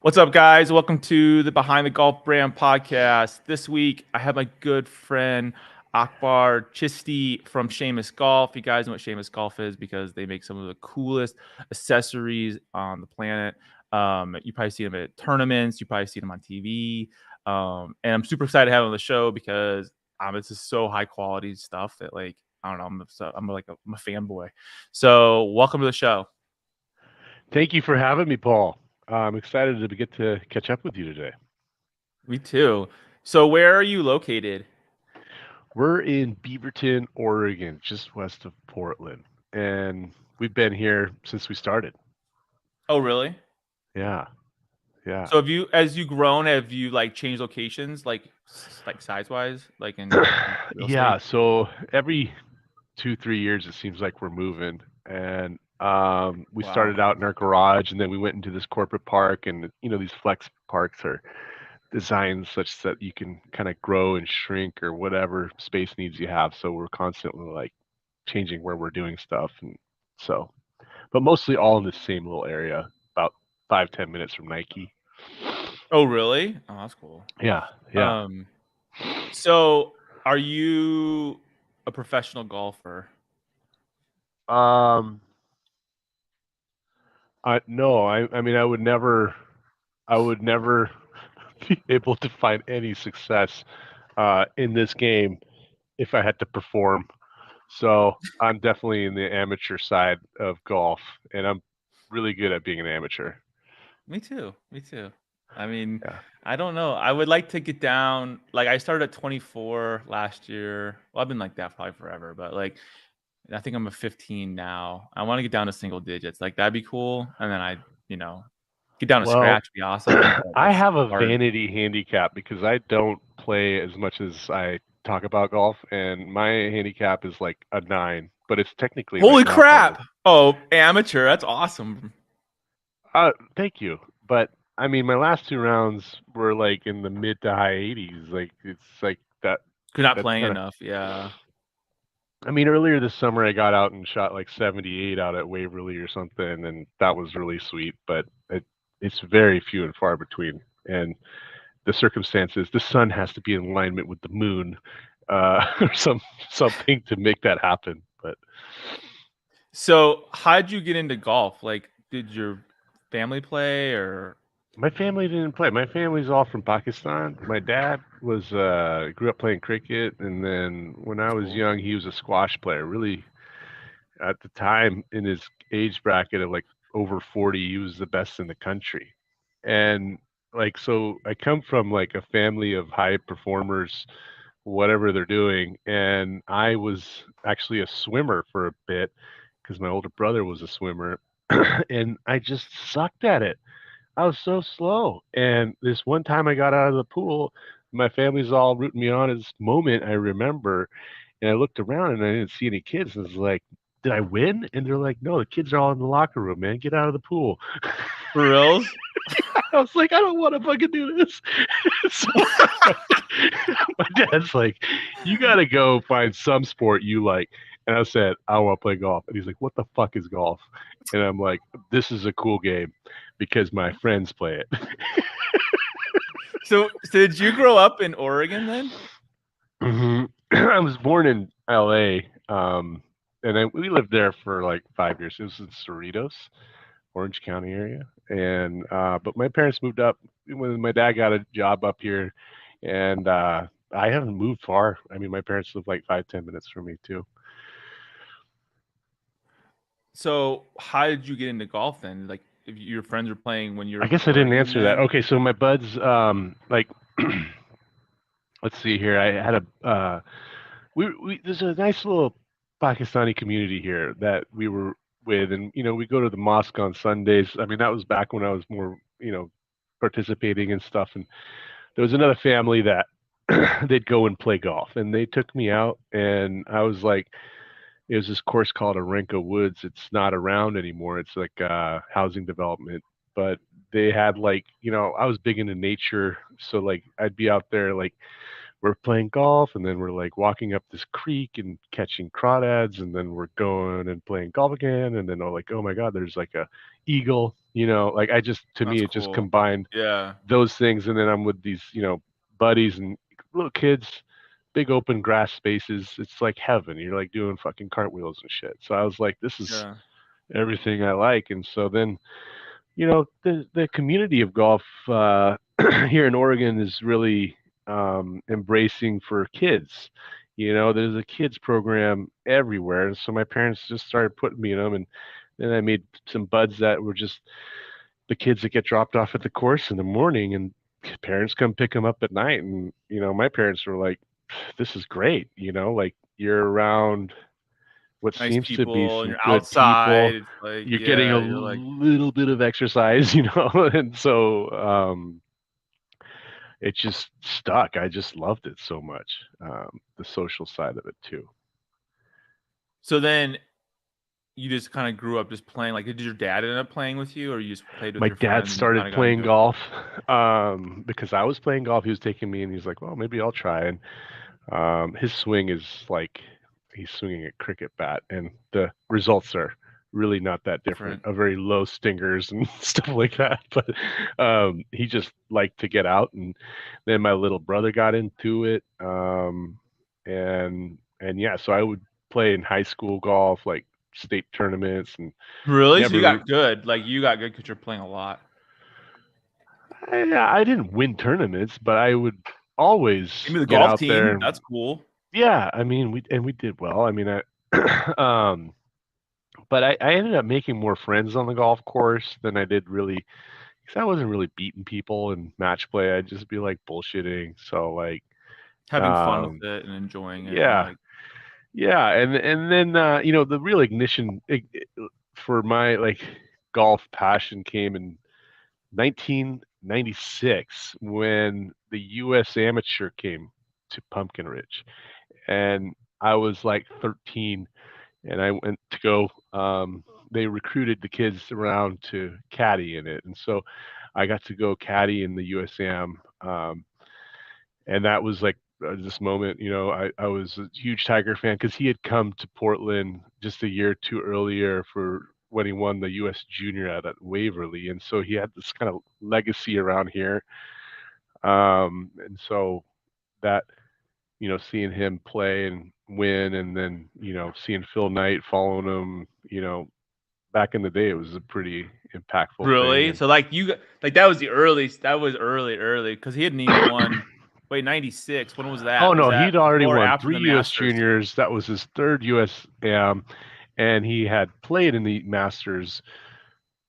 What's up, guys? Welcome to the Behind the Golf Brand podcast. This week, I have my good friend Akbar Chisti from Seamus Golf. You guys know what Seamus Golf is because they make some of the coolest accessories on the planet. You probably see them at tournaments. You probably see them on TV. And I'm super excited to have him on the show because it's just so high quality stuff that, like, I don't know, I'm a fanboy. So, welcome to the show. Thank you for having me, Paul. I'm excited to get to catch up with you today. Me too. So, where are you located? We're in Beaverton, Oregon, just west of Portland, and we've been here since we started. Oh, really? Yeah, yeah. So as you grown, have you like changed locations, like size wise, like in real Yeah, estate? so every 2, 3 years, it seems like we're moving. And we Wow. started out in our garage, and then we went into this corporate park. And, these flex parks are designed such that you can kind of grow and shrink or whatever space needs you have. So we're constantly like changing where we're doing stuff. And so, but mostly all in the same little area, about 5, 10 minutes from Nike. Oh, really? Oh, that's cool. Yeah, yeah. Um, so are you a professional golfer? Um, I no, I mean, I would never be able to find any success in this game if I had to perform. So I'm definitely in the amateur side of golf, and I'm really good at being an amateur. Me too. Me too. I mean, Yeah. I don't know. I would like to get down. Like I started at 24 last year. Well, I've been like that probably forever, but like I think I'm a 15 now. I want to get down to single digits. Like that'd be cool. And then you know, get down to Well, scratch, be awesome. But I it's have a hard. vanity handicap because I don't play as much as I talk about golf, and my handicap is like a 9, but it's technically like Holy not bad. crap! Oh, amateur. That's awesome. Thank you. But I mean, my last 2 rounds were like in the mid to high 80s. Like it's like that. You're not That's playing kind of. enough. Yeah. I mean, earlier this summer I got out and shot like 78 out at Waverly or something, and that was really sweet. But it's very few and far between. And the circumstances, the sun has to be in alignment with the moon, or something to make that happen. But So, how'd you get into golf? Like, did your family play or? my family didn't play. My family's all from Pakistan. My dad was grew up playing cricket, and then when I That's was cool. young, he was a squash player. Really, at the time in his age bracket of like over 40, he was the best in the country. And like, so I come from like a family of high performers, whatever they're doing. And I was actually a swimmer for a bit because my older brother was a swimmer. And I just sucked at it. I was so slow. And this one time I got out of the pool, my family's all rooting me on. At this moment I remember, and I looked around and I didn't see any kids. And I was like, did I win? And they're like, no, the kids are all in the locker room, man. Get out of the pool. For reals? I was like, I don't want to fucking do this. So my dad's like, you got to go find some sport you like. And I said, I want to play golf. And he's like, what the fuck is golf? And I'm like, this is a cool game because my friends play it. So did you grow up in Oregon then? Hmm. I was born in LA, and we lived there for like 5 years. It was in Cerritos, Orange County area, and but my parents moved up when my dad got a job up here, and I haven't moved far. I mean, my parents live like 5, 10 minutes from me too. So how did you get into golf then? Like, if your friends were playing when you I were guess I didn't playing answer that. then? Okay, so my buds, like, let's see here. I had a we there's a nice little Pakistani community here that we were with, and we go to the mosque on Sundays. I mean, that was back when I was more, participating and stuff. And there was another family that they'd go and play golf, and they took me out, and I was like, it was this course called Arenca Woods. It's not around anymore. It's like housing development, but they had like, I was big into nature, so like I'd be out there like we're playing golf, and then we're like walking up this creek and catching crawdads, and then we're going and playing golf again, and then like, oh my god, there's like a eagle, like I just, to me, That's it just cool. combined Yeah. those things. And then I'm with these, buddies and little kids, big open grass spaces. It's like heaven. You're like doing fucking cartwheels and shit. So I was like, this is Yeah. everything I like. And so then, the community of golf here in Oregon is really embracing for kids. There's a kids program everywhere. And so my parents just started putting me in them. And then I made some buds that were just the kids that get dropped off at the course in the morning, and parents come pick them up at night. And, my parents were like, this is great. Like, you're around what Nice seems to be people and some you're good outside. people. It's like, You're getting a yeah, you're like, little bit of exercise, and so it just stuck. I just loved it so much. The social side of it too. so then you just kind of grew up just playing. Like, did your dad end up playing with you, or you just played with My your dad friends and you kind started of got playing into it? golf because I was playing golf. He was taking me, and he's like, "Well, maybe I'll try." And his swing is like he's swinging a cricket bat, and the results are really not that different. Different. A very low stingers and stuff like that. But he just liked to get out, and then my little brother got into it. And yeah, so I would play in high school golf, like state tournaments, and Really? So you never. got good. Like, you got good because you're playing a lot. I didn't win tournaments, but I would always Give me the get golf out there. team. And That's cool. yeah, I mean, we did well. I mean, um, but I ended up making more friends on the golf course than I did really, because I wasn't really beating people in match play. I'd just be like bullshitting. So like, Having fun with um, it and enjoying it, and yeah, like, yeah, and then the real ignition for my like golf passion came in 1996 when the U.S. Amateur came to Pumpkin Ridge, and I was like 13, and I went to go. They recruited the kids around to caddy in it, and so I got to go caddy in the USAM, and that was like this moment. I was a huge Tiger fan because he had come to Portland just a year or two earlier for when he won the U.S. Junior at Waverly, and so he had this kind of legacy around here. And so that, seeing him play and win, and then, seeing Phil Knight following him, back in the day, it was a pretty impactful thing. really. And So like like that was the earliest. That was early because he hadn't even won. Wait, 96. When was oh that? Was no, that he'd already before or won after three the U.S. Masters? Juniors. That was his third U.S. And he had played in the Masters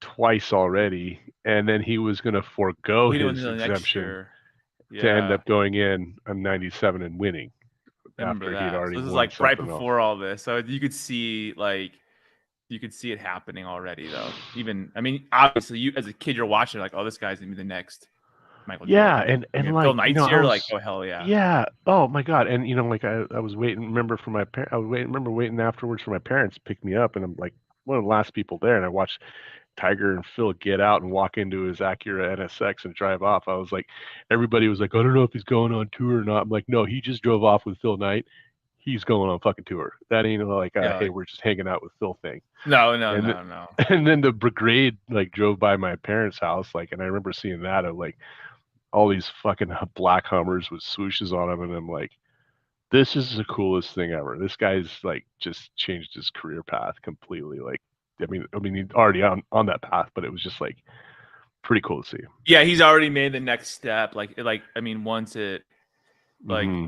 twice already, and then he was going to Oh, forego he didn't win his until next exemption year. to end Yeah, up going in on 97 and winning I remember after he'd that. already So this is won like right something else. before all this. So you could see it happening already though. Even I mean, obviously you as a kid you're watching like, oh, this guy's gonna be the next Michael Yeah, Jordan. and I mean, Phil like, Knight's I here, like, was, oh hell yeah. yeah, oh my God. And like I was waiting, remember for my parents, remember waiting afterwards for my parents to pick me up, and I'm like one of the last people there, and I watched Tiger and Phil get out and walk into his Acura NSX and drive off. I was like, everybody was like, I don't know if he's going on tour or not. I'm like, no, he just drove off with Phil Knight. He's going on fucking tour. That ain't like, Yeah, hey, like, we're just hanging out with Phil thing. no, no, And no, no. and then the brigade like drove by my parents' house, like, and I remember seeing that of like all these fucking black Hummers with swooshes on them, and I'm like, this is the coolest thing ever. This guy's like just changed his career path completely. Like, I mean, he's already on that path, but it was just like pretty cool to see. Yeah, he's already made the next step. Like I mean, once it like Hmm.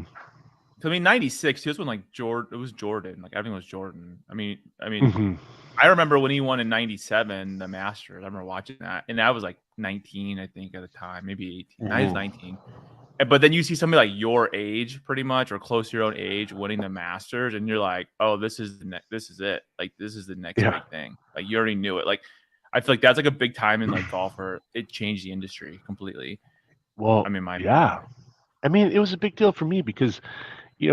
I mean, 96, he was when like Jordan it was Jordan. Like everything was Jordan. I mean, Hmm. I remember when he won in 97, the Masters. I remember watching that. And I was like 19, I think, at the time, maybe 18. I was Hmm. 19. But then you see somebody like your age, pretty much, or close to your own age, winning the Masters, and you're like, "Oh, this is this is it. Like, this is the next Yeah. big thing." Like, you already knew it. Like, I feel like that's like a big time in like golfer. It changed the industry completely. I Well, mean, my opinion. yeah. I mean, it was a big deal for me because,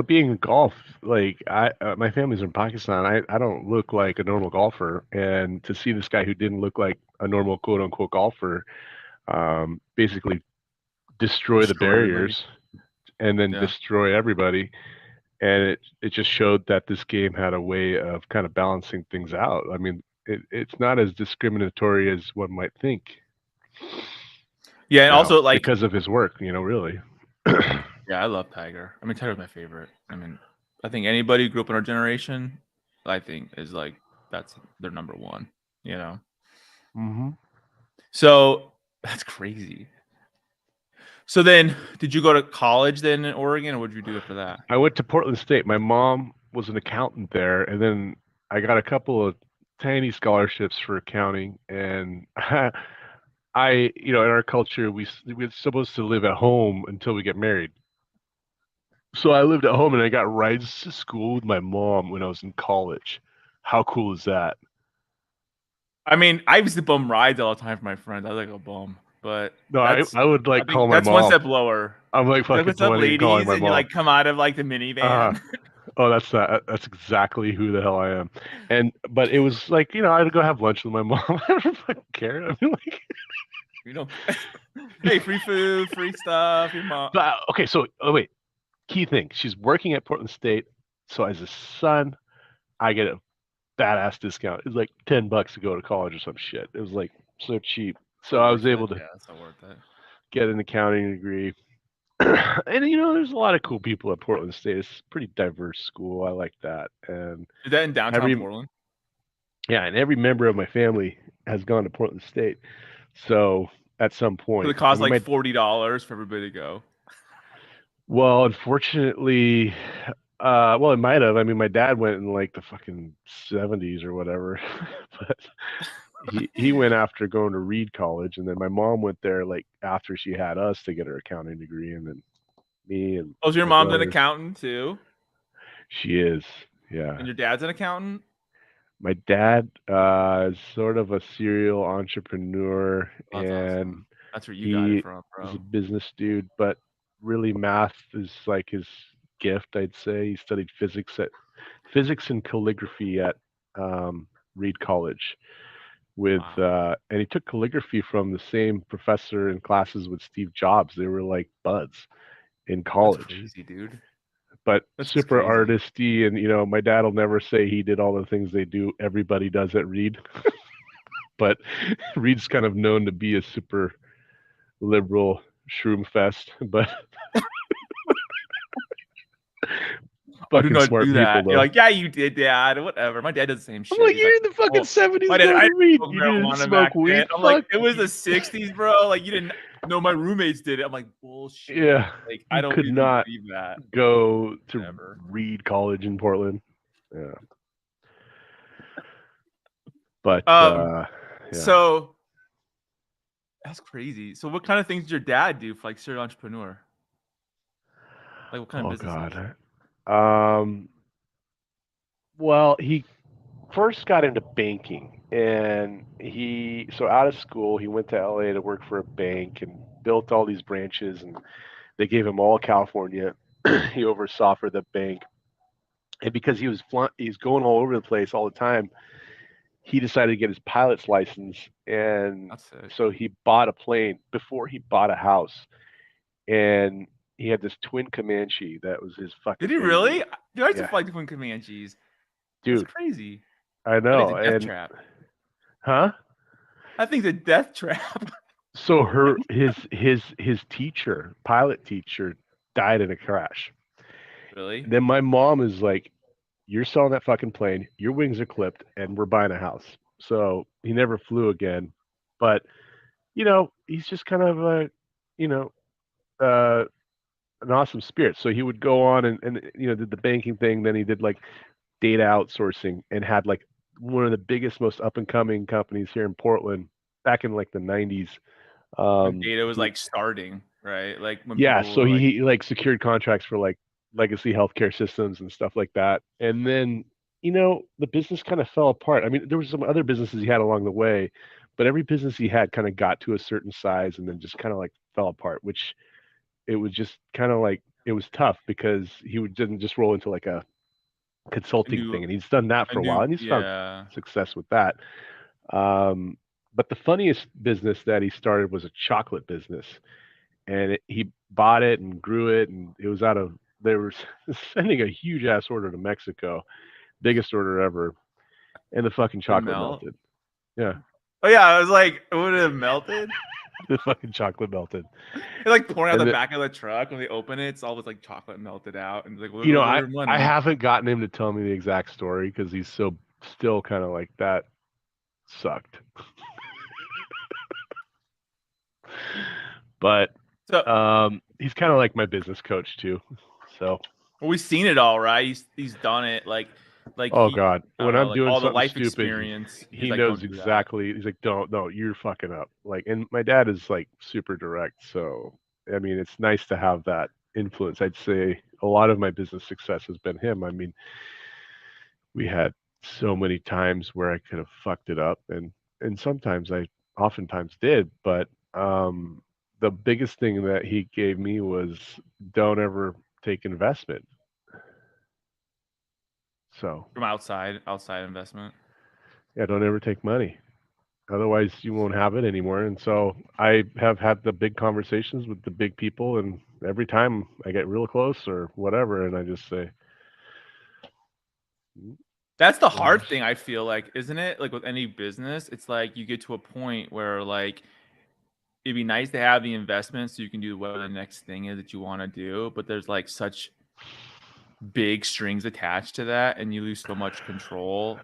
being in golf, like my family's from Pakistan. I don't look like a normal golfer, and to see this guy who didn't look like a normal quote unquote golfer, basically destroy the Destroy everybody. barriers, and then Yeah. destroy everybody. And it just showed that this game had a way of kind of balancing things out. I mean, it's not as discriminatory as one might think Yeah, and now also like, because of his work, really. yeah, I love Tiger. I mean, Tiger's my favorite. I mean, I think anybody who grew up in our generation, I think is like that's their number one. You know. Hmm. So that's crazy. So then, did you go to college then in Oregon, or what did you do after that? I went to Portland State. My mom was an accountant there, and then I got a couple of tiny scholarships for accounting. And in our culture, we're supposed to live at home until we get married. So I lived at home, and I got rides to school with my mom when I was in college. How cool is that? I mean, I used to bum rides all the time for my friends. I was like a bum, but No, that's I would I like call think my that's one mom. step lower. I'm like You're like, fucking "What's up, 20 and calling ladies?" my And you mom. like come out of like the Uh, minivan. oh, that's exactly who the hell I am. But it was like, I'd go have lunch with my mom. I don't fucking care. I mean, like, You know, hey, free food, free stuff. Your mom. but okay, so wait, key thing. She's working at Portland State, so as a son, I get a badass discount. It's like $10 to go to college or some shit. It was like so cheap. So So I was worth it. able to Yeah, it's so worth it. get an accounting degree. And there's a lot of cool people at Portland State. It's a pretty diverse school. I like that. And Is that in downtown every Portland? yeah, and every member of my family has gone to Portland State. So at some So point, it I costs mean, like $40 for everybody to go. well, unfortunately, well, it might have. I mean, my dad went in like the fucking 70s or whatever, but he went after going to Reed College, and then my mom went there like after she had us to get her accounting degree, and then me and Oh, so your my mom's an brothers. accountant too, She is, yeah. and your dad's an accountant. My dad is sort of a serial entrepreneur, Oh, that's awesome. and That's where you got it he from, is a bro. business dude, but really math is like his gift, I'd say. He studied physics and calligraphy at Reed College Wow, and he took calligraphy from the same professor in classes with Steve Jobs. They were like buds in that's college. crazy, dude. But That's just super crazy. artisty, and my dad will never say he did all the things everybody does at Reed. But Reed's kind of known to be a super liberal shroom fest, but I do fucking not smart do people that. You're though. like, yeah, you did, Dad. Whatever. My dad does the same I'm shit. like, He's you're like, in the fucking oh, 70s my dad, going I to didn't Reed. smoke You didn't marijuana smoke back then. weed? I'm like, Fuck it was the you. '60s, bro. Like, you didn't know my roommates did it. I'm like, bullshit. Yeah, Like, I you don't could really not believe that. go to Whatever. Reed College in Portland. Yeah, but Um, yeah. so that's crazy. So, what kind of things did your dad do for like serial entrepreneur? Like, what kind of Oh businesses? God. Um. Well, he first got into banking, and so out of school he went to LA to work for a bank and built all these branches, and they gave him all California. He oversaw for the bank, and because he's going all over the place all the time, he decided to get his pilot's license, and That's sick. so he bought a plane before he bought a house, and he had this twin Comanche that was his Did fucking he really? baby. Dude, I used to Yeah, fly different Comanches. That's dude, crazy. I I think know, it's a death and trap. huh? I think it's a death trap. So his teacher, pilot teacher, died in a crash. Really? And then my mom is like, "You're selling that fucking plane. Your wings are clipped, and we're buying a house." So he never flew again. But he's just kind of you know, uh, an awesome spirit. So he would go on and did the banking thing. Then he did like data outsourcing and had like one of the biggest, most up and coming companies here in Portland back in like the 90s. When data was He like starting, right? Like when Yeah, people so were like, he like secured contracts for like legacy healthcare systems and stuff like that. And then, the business kind of fell apart. I mean, there was some other businesses he had along the way, but every business he had kind of got to a certain size and then just kind of like fell apart, which it was just kind of like it was tough because didn't just roll into like a a consulting new thing, and he's done that a for a while new and he's found yeah. success with that. Um, but the funniest business that he started was a chocolate business, and he bought it and grew it, and it was out of they were sending a huge ass order to Mexico, biggest order ever, and the fucking Did it chocolate melt? melted. Yeah, Oh yeah, I was like, would it have melted? the fucking chocolate melted. They're like pouring out And the the, back of the truck when they open it. It's all this like chocolate melted out, and like, well, you there know, goes all I your I money. haven't gotten him to tell me the exact story because he's so still kind of like that sucked. But So he's kind of like my business coach too. So, well, we've seen it all, right? He's done it. Like oh he, God, I don't when know, I'm like doing all the something life stupid, experience. He's he like, don't knows do that. exactly. He's like, don't, no, you're fucking up. Like, and my dad is like super direct. So, I mean, it's nice to have that influence. I'd say a lot of my business success has been him. I mean, we had so many times where I could have fucked it up, and sometimes I oftentimes did, but the biggest thing that he gave me was don't ever take investment. So, From outside investment. yeah, don't ever take money. Otherwise, you won't have it anymore. And so I have had the big conversations with the big people, and every time I get real close or whatever, and I just say, "Mm, That's the well, hard thing, I feel like, isn't it? Like with any business, it's like you get to a point where like it'd be nice to have the investment so you can do whatever the next thing is that you want to do, but there's like such big strings attached to that, and you lose so much control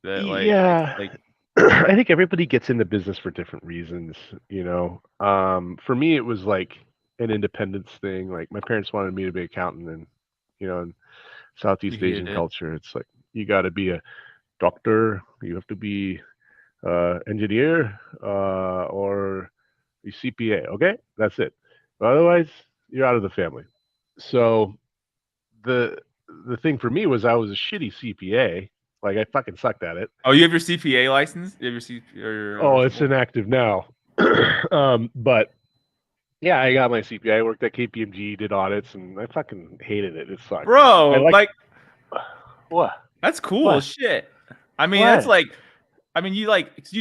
that like it's yeah." like I think everybody gets into business for different reasons, you know. For me, it was like an independence thing. Like my parents wanted me to be an accountant, and in you Southeast hate Asian it. culture, it's like you got to be a doctor, you have to be engineer, or a CPA. Okay, that's it. Otherwise, you're out of the family. So the the thing for me was I was a shitty CPA. Like I fucking sucked at it. Oh, you have your CPA license? You have your CPA or Oh, whatever it's it's called? inactive now. But yeah, I got my CPA. I worked at KPMG, did audits, and I fucking hated it. It sucked. I Bro, like like what? that's cool What? as shit. I mean, that's What? like I mean, you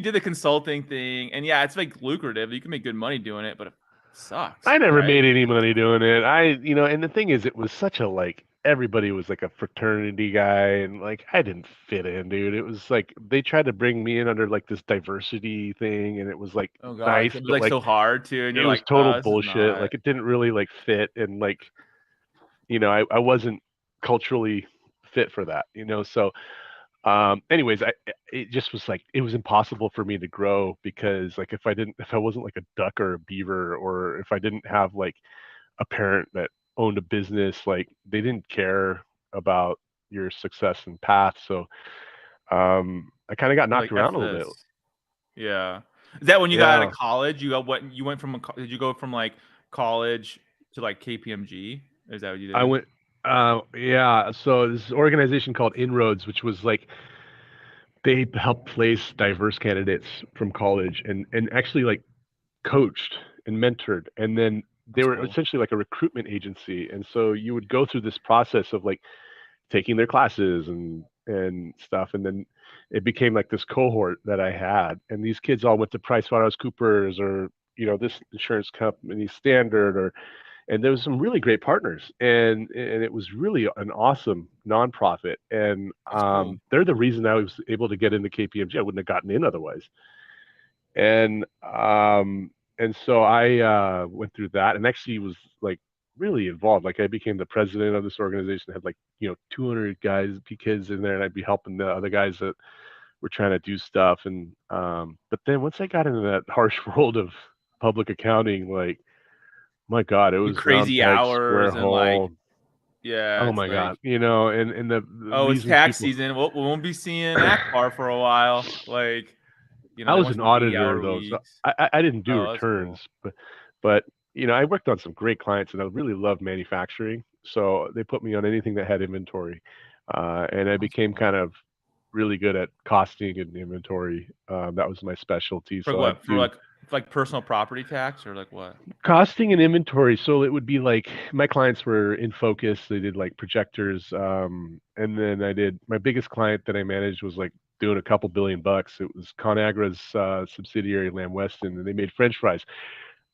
did the consulting thing, and yeah, it's like lucrative. You can make good money doing it, but it sucks, I never right? made any money doing it. And the thing is, it was such a like everybody was like a fraternity guy, and like I didn't fit in, dude. It was like they tried to bring me in under like this diversity thing, and it was like Oh gosh, nice, it was but like like so hard too, and it you're was like, total this is bullshit. not. Like it didn't really like fit, and like I wasn't culturally fit for that. So anyways, it just was like it was impossible for me to grow because like if I wasn't like a duck or a beaver, or if I didn't have like a parent that owned a business, like they didn't care about your success and path. So I kind of got You're knocked like, F around a little bit. this. Yeah. Is that when you got out of Yeah. college? You went from did you go from like college to like KPMG? Is that what you I did? went yeah, so this organization called Inroads, which was like they helped place diverse candidates from college, and actually like coached and mentored, and then they That's were cool. essentially like a recruitment agency. And so you would go through this process of like taking their classes and stuff, and then it became like this cohort that I had, and these kids all went to PricewaterhouseCoopers, or this insurance company Standard, and there was some really great partners, and it was really an awesome nonprofit. And That's cool. they're the reason I was able to get into KPMG. I wouldn't have gotten in otherwise. And so I went through that, and actually was like really involved. Like I became the president of this organization. Had like 200 kids in there, and I'd be helping the other guys that were trying to do stuff. And but then once I got into that harsh world of public accounting, like my God, it The was round crazy peg, square hours and like, hole. yeah, Oh it's my like, God, and the oh, it's reasons tax people. season. We won't be seeing Akbar for a while. Like, I they was want an some auditor 80-hour though, so weeks. I didn't do Oh, that's returns, cool. but I worked on some great clients, and I really loved manufacturing. So they put me on anything that had inventory, and I That's became cool. kind of really good at costing and inventory. That was my specialty. For So I'd what? do For like personal property tax or like what? costing and inventory. So it would be like my clients were in focus. They did like projectors, and then I did my biggest client that I managed was like doing a couple $1 billion. It was ConAgra's subsidiary Lamb Weston, and they made French fries.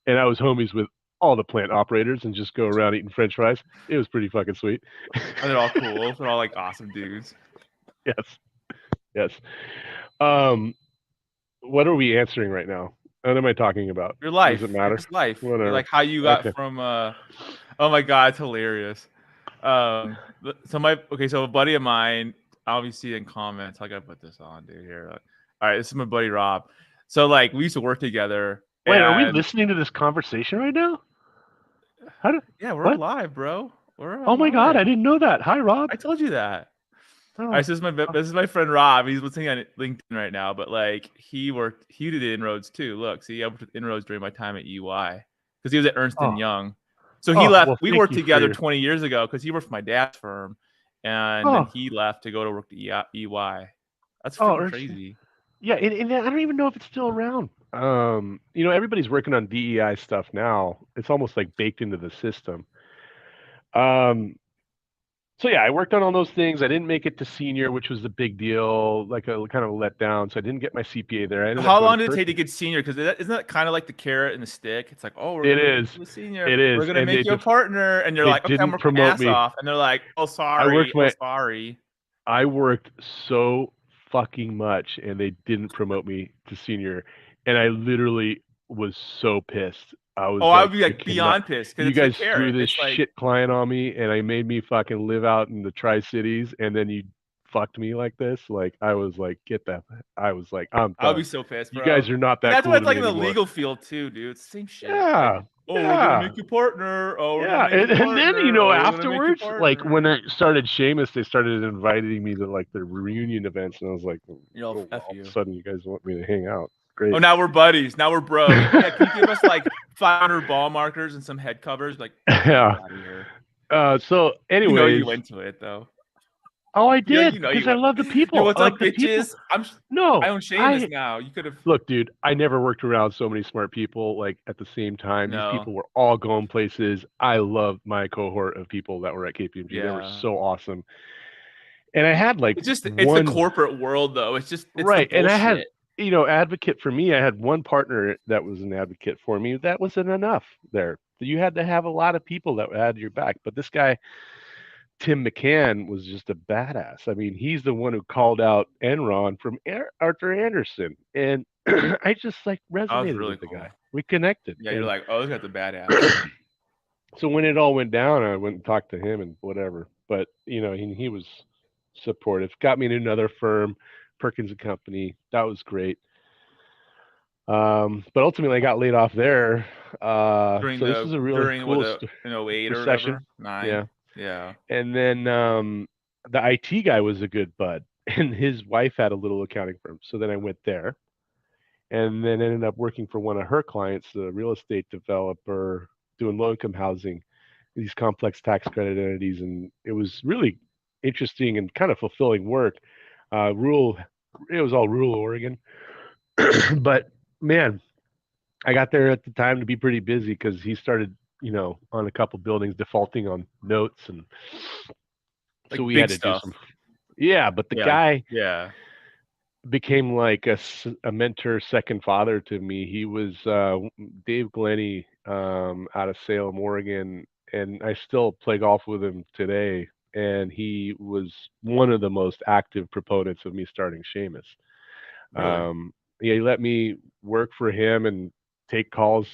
And I was homies with all the plant operators and just go around eating French fries. It was pretty fucking sweet. And they're all cool. They're all like awesome dudes. Yes, yes. Um, what are we answering right now? What am I talking about? Your Does it life. Your matter? just life. Whatever. Like how you got Okay. from oh my god, it's hilarious. So a buddy of mine, obviously in comments, I gotta put this on, dude. Here, all right, this is my buddy Rob. So like we used to work together. Wait, are we And listening to this conversation right now? How do? yeah, we're What? alive, bro. We're Oh my god, alive. I didn't know that. Hi, Rob. I told you that. Oh. All right, so this is my friend Rob. He's listening on LinkedIn right now, but like he did inroads too. Look, see, I worked with inroads during my time at EY because he was at Ernst and Young. So he left. Well, We worked together 20 years ago because he worked for my dad's firm, and then he left to go to work at EY. That's freaking crazy. Yeah, and I don't even know if it's still around. Everybody's working on DEI stuff now. It's almost like baked into the system. So yeah, I worked on all those things. I didn't make it to senior, which was a big deal, like a kind of a letdown. So I didn't get my CPA there. How long did it take to get senior? Because isn't that kind of like the carrot and the stick? It's like, oh, we're gonna make you a senior. It is. We're gonna make you a partner, and you're like, okay, I'm working my ass off, and they're like, oh, sorry, sorry. I worked so fucking much, and they didn't promote me to senior, and I literally was so pissed. I would be like beyond pissed because you guys threw this shit client on me, and I made me fucking live out in the Tri-Cities, and then you fucked me like this. Like I was like, get that. I was like, I'm done. I'll be so pissed, bro. You guys are not that. That's cool what it's like in the anymore. legal field too, dude. It's the same shit. Yeah. Like, we're gonna make you partner. And then afterwards, like when I started Seamus, they started inviting me to like their reunion events, and I was like, all of a sudden, you guys want me to hang out. Great. Oh, now we're buddies. Now we're bros. Yeah, can you give us like 500 ball markers and some head covers? Like, yeah. So, anyway, you went to it though. Oh, I did because I love the people. What's up, bitches? I own Seamus now. You could have. Look, dude, I never worked around so many smart people like at the same time. No. These people were all going places. I loved my cohort of people that were at KPMG. Yeah. They were so awesome. And I had like it's the corporate world though. It's right. And I had advocate for me. I had one partner that was an advocate for me. That wasn't enough there. You had to have a lot of people that had your back. But this guy, Tim McCann, was just a badass. I mean, he's the one who called out Enron from Arthur Anderson. And I just like resonated with the guy. We connected. Yeah, you're like, oh, this guy's a badass. So when it all went down, I went and talked to him and whatever. But, he was supportive. Got me in another firm, Perkins & Company. That was great. But ultimately, I got laid off there. This is a really cool in 08 or whatever. 9. Yeah. And then the IT guy was a good bud, and his wife had a little accounting firm. So then I went there, and then ended up working for one of her clients, a real estate developer, doing low-income housing, these complex tax credit entities, and it was really interesting and kind of fulfilling work. It was all rural Oregon, but man, I got there at the time to be pretty busy because he started, on a couple buildings defaulting on notes, and so we had to do some. Yeah, but the guy became like a mentor, second father to me. He was Dave Glennie out of Salem, Oregon, and I still play golf with him today. And he was one of the most active proponents of me starting Seamus. Really? He let me work for him and take calls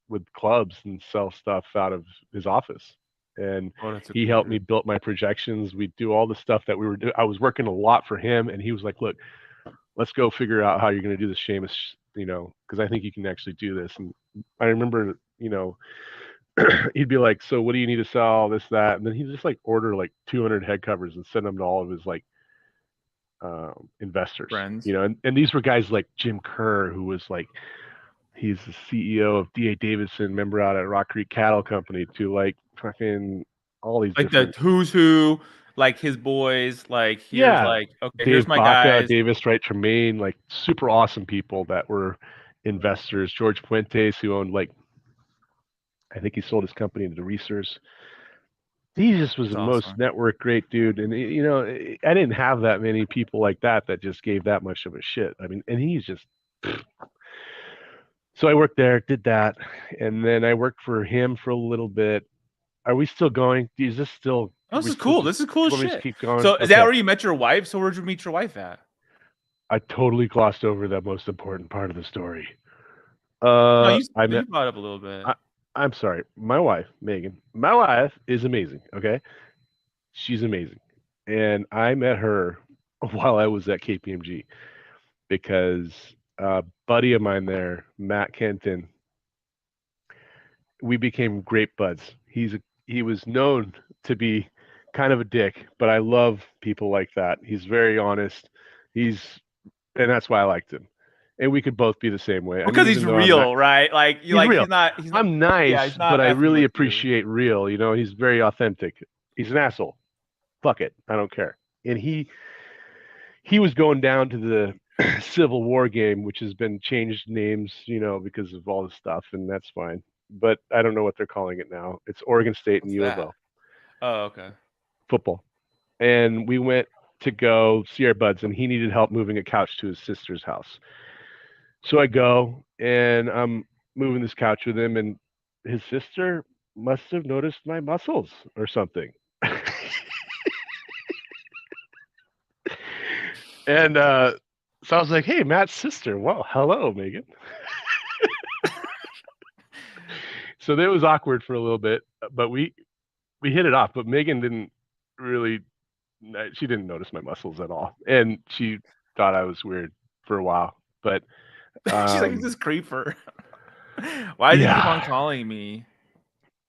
with clubs and sell stuff out of his office. And he helped me build my projections. We do all the stuff that we were doing. I was working a lot for him, and he was like, look, let's go figure out how you're going to do this, Seamus, because I think you can actually do this. And I remember, he'd be like, so what do you need to sell, this, that? And then he'd just like order like 200 head covers and send them to all of his like investors, friends, and these were guys like Jim Kerr, who was like, he's the CEO of D.A. Davidson, member out at Rock Creek Cattle Company, to like fucking all these like the who's who, like his boys, like here's like, okay, Dave here's my Baca, guys, Davis Wright Tremaine, like super awesome people that were investors. George Puentes, who owned like, I think he sold his company to the Reesers. He just was the most network great dude. And, I didn't have that many people like that just gave that much of a shit. I mean, and he's just, So I worked there, did that, and then I worked for him for a little bit. Are we still going? Is this still? Oh, Are this we is still cool. just? This is cool You as want me to just shit. keep going? So is that Okay. where you met your wife? So where'd you meet your wife at? I totally glossed over the most important part of the story. No, I met. you brought it up a little bit. I, I'm sorry. My wife, Megan. My wife is amazing. Okay, she's amazing, and I met her while I was at KPMG because a buddy of mine there, Matt Kenton, we became great buds. He was known to be kind of a dick, but I love people like that. He's very honest. He's and that's why I liked him. And we could both be the same way. I mean, Because he's even though I'm not, real, right? Like you he's like real. he's not I'm yeah, nice, he's but not I effing really with you. appreciate real. You know, he's very authentic. He's an asshole. Fuck it, I don't care. And he was going down to the Civil War game, which has been changed names, you know, because of all this stuff, and that's fine. But I don't know what they're calling it now. It's Oregon State and What's U of that? O Oh, okay. football. And we went to go see our buds, and he needed help moving a couch to his sister's house. So I go, and I'm moving this couch with him, and his sister must have noticed my muscles or something. And so I was like, "Hey, Matt's sister. Well, hello, Megan." So that was awkward for a little bit, but we hit it off. But Megan didn't really. She didn't notice my muscles at all, and she thought I was weird for a while. But She's like, "Who's um, this creeper? Why does he keep on yeah, calling me?"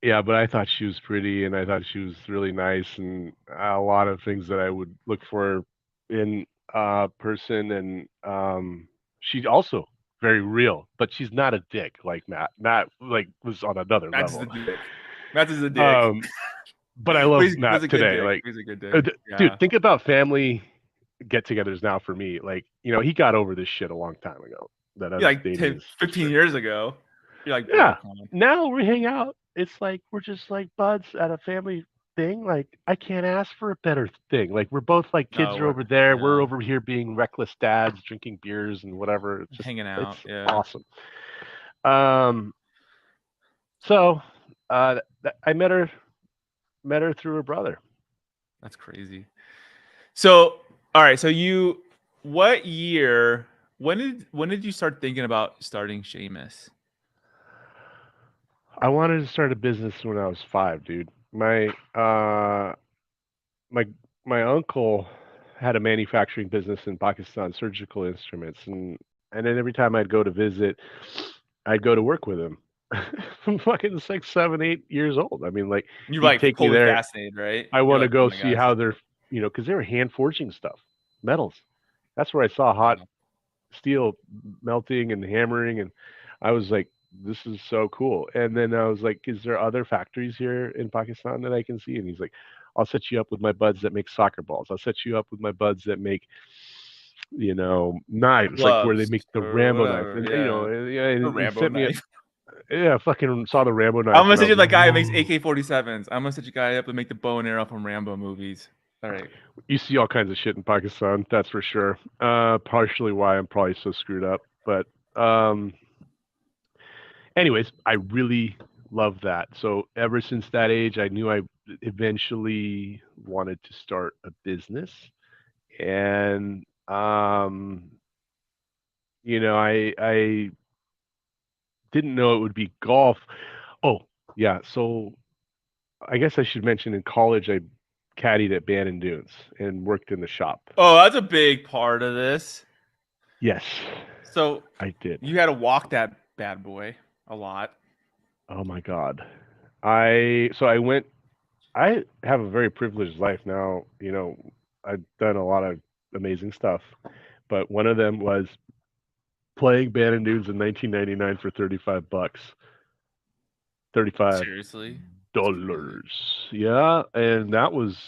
yeah. But I thought she was pretty, and I thought she was really nice, and a lot of things that I would look for in a person. And she's also very real, but she's not a dick like Matt. Matt like was on another Matt's is a level. dick. Matt's is a dick. Um, but I love But he's Matt a good today. dick. Like, He's a good dick. dude, Yeah. think about family get-togethers now for me. Like, you know, he got over this shit a long time ago that I Yeah, was like dating 10, his 15 sister. years ago. You're like, bro, Yeah. come on. Now we hang out. It's like we're just like buds at a family thing. Like, I can't ask for a better thing. Like, we're both like kids No, are we're over there. We're yeah, over here being reckless dads, drinking beers and whatever. hanging It's out. Yeah. awesome. Um, so I met her through her brother. That's crazy. So, all right, so you what year when did you start thinking about starting Seamus? I wanted to start a business when I was 5, dude. My my uncle had a manufacturing business in Pakistan, surgical instruments, and then every time I'd go to visit, I'd go to work with him. From fucking 6, 7, 8 years old. I mean, like You're he'd like take me totally there. fascinated, right? I You're want to like, oh go my see gosh. how they're, you know, because they were hand forging stuff, metals. That's where I saw hot Wow. steel melting and hammering, and I was like, this is so cool. And then I was like, is there other factories here in Pakistan that I can see? And he's like, I'll set you up with my buds that make soccer balls. I'll set you up with my buds that make, you know, knives, like where they Gloves make the or Rambo knife. whatever. And you know, Yeah. yeah, A and he Rambo sent me knife. yeah, fucking saw the Rambo I'm knife gonna and I send you was the like, guy who makes whoa. AK-47s. I'm gonna set you guy up to make the bow and arrow from Rambo movies. All right. You see all kinds of shit in Pakistan, that's for sure. Partially why I'm probably so screwed up. But anyways, I really love that. So ever since that age, I knew I eventually wanted to start a business, and you know, I didn't know it would be golf. Oh yeah, so I guess I should mention in college I caddied at Bannon Dunes and worked in the shop. Oh, that's a big part of this. Yes, So I did. you had to walk that bad boy a lot. Oh my God. I went. I have a very privileged life now. You know, I've done a lot of amazing stuff, but one of them was playing Bannon Dunes in 1999 for $35. $35. Seriously, that's crazy. Yeah, and that was.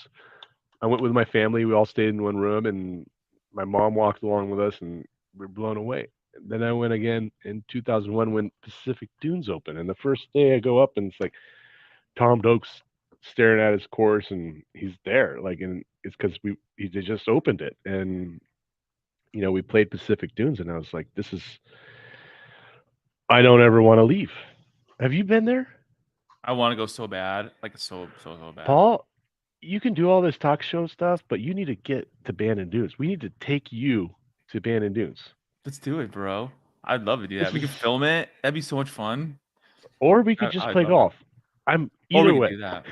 I went with my family. We all stayed in one room, and my mom walked along with us, and we were blown away. Then I went again in 2001 when Pacific Dunes opened, and the first day I go up, and it's like Tom Doak's staring at his course, and he's there, like, and it's because he just opened it, and you know we played Pacific Dunes, and I was like, this is I don't ever want to leave. Have you been there? I want to go so bad, like so bad. Paul, you can do all this talk show stuff, but you need to get to Bandon Dunes. We need to take you to Bandon Dunes. Let's do it, bro. I'd love to do that. This We is, could film it. That'd be so much fun. or we could just I'd play love it. golf. I'm Or we either could way. do that.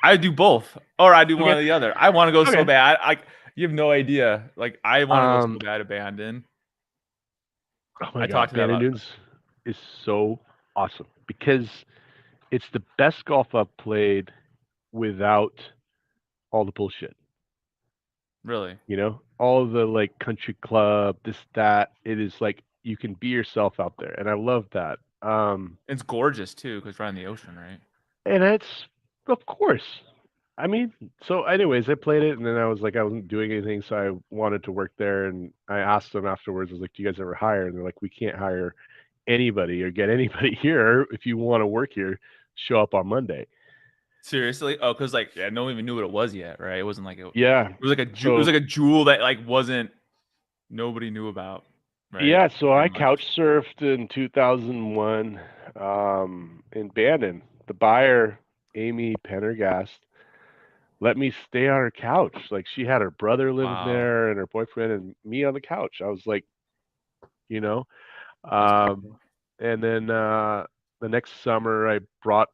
I do both, or I do one Okay. or the other. I want to go so Okay. bad. You have no idea. Like I want to go so Um. bad. Abandon. Oh my I talked God, to that Bandon about. Dunes is so awesome because it's the best golf I've played without all the bullshit. Really, All of the like country club, this, that. It is like you can be yourself out there, and I love that. it's gorgeous too because right on the ocean, right? And it's, of course. I mean, so anyways, I played it, and then I was like, I wasn't doing anything, so I wanted to work there, and I asked them afterwards. I was like, "Do you guys ever hire?" And they're like, "We can't hire anybody or get anybody here. If you want to work here, show up on Monday." Seriously? Oh, because like no one even knew what it was yet, right? It wasn't like it Yeah. was like it was So like a jewel that like wasn't nobody knew about, right? yeah, so Pretty I much. couch surfed in 2001 in Bandon. The buyer, Amy Pendergast, let me stay on her couch. Like she had her brother living Wow, there and her boyfriend and me on the couch. I was like, you know, that's um, cool. and then the next summer I brought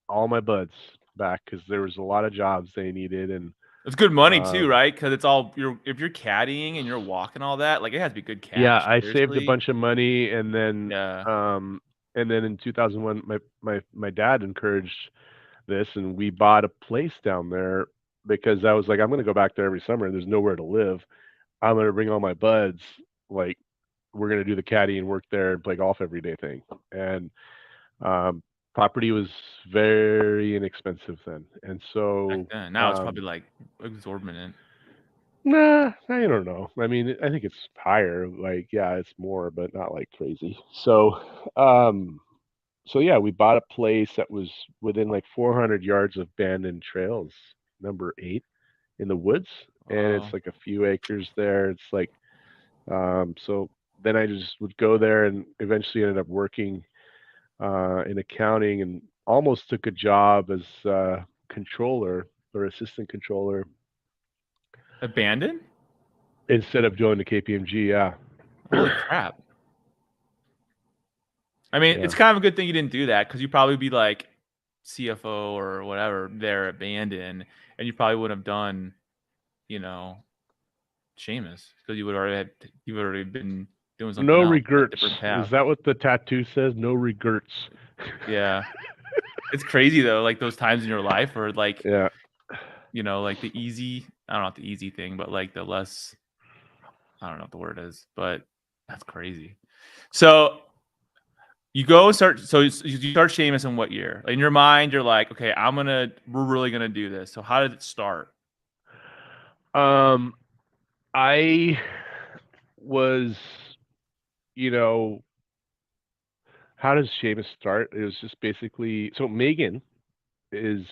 all my buds back because there was a lot of jobs they needed, and It's good money too, um, right? Because it's all if you're caddying and you're walking all that, like it has to be good yeah, cash. I saved a Seriously. bunch of money, Yeah. and then in 2001, my dad encouraged this, and we bought a place down there because I was like, I'm gonna go back there every summer. There's nowhere to live. I'm gonna bring all my buds. Like, we're gonna do the caddy and work there and play golf every day thing. And um, property was very inexpensive then, and Back so then. Now it's probably like exorbitant. nah, I don't know. I mean, I think it's higher. Like, yeah, it's more, but not like crazy. Um, so yeah, we bought a place that was within like 400 yards of Bandon Trails, number 8 in the woods, and it's Oh, like a few acres there. It's like, so then I just would go there and eventually ended up working in accounting and almost took a job as controller or assistant controller abandoned? instead of going to KPMG. Yeah, Holy crap! I mean, yeah. it's kind of a good thing you didn't do that because you'd probably be like CFO or whatever there at Bandon, and you probably wouldn't have done, you know, Seamus because you would already been doing something No else, a regrets. different Is path. that what the tattoo says? No regrets. Yeah, it's crazy though. Like those times in your life where like Yeah. like the easy, I don't know, not the easy thing, but like the less, I don't know what the word is, but that's crazy. So you go start. So you start Seamus in what year? In your mind, you're like, okay, we're really gonna do this. So how did it start? Um, I was, you know, how does Seamus start? It was just basically so Megan is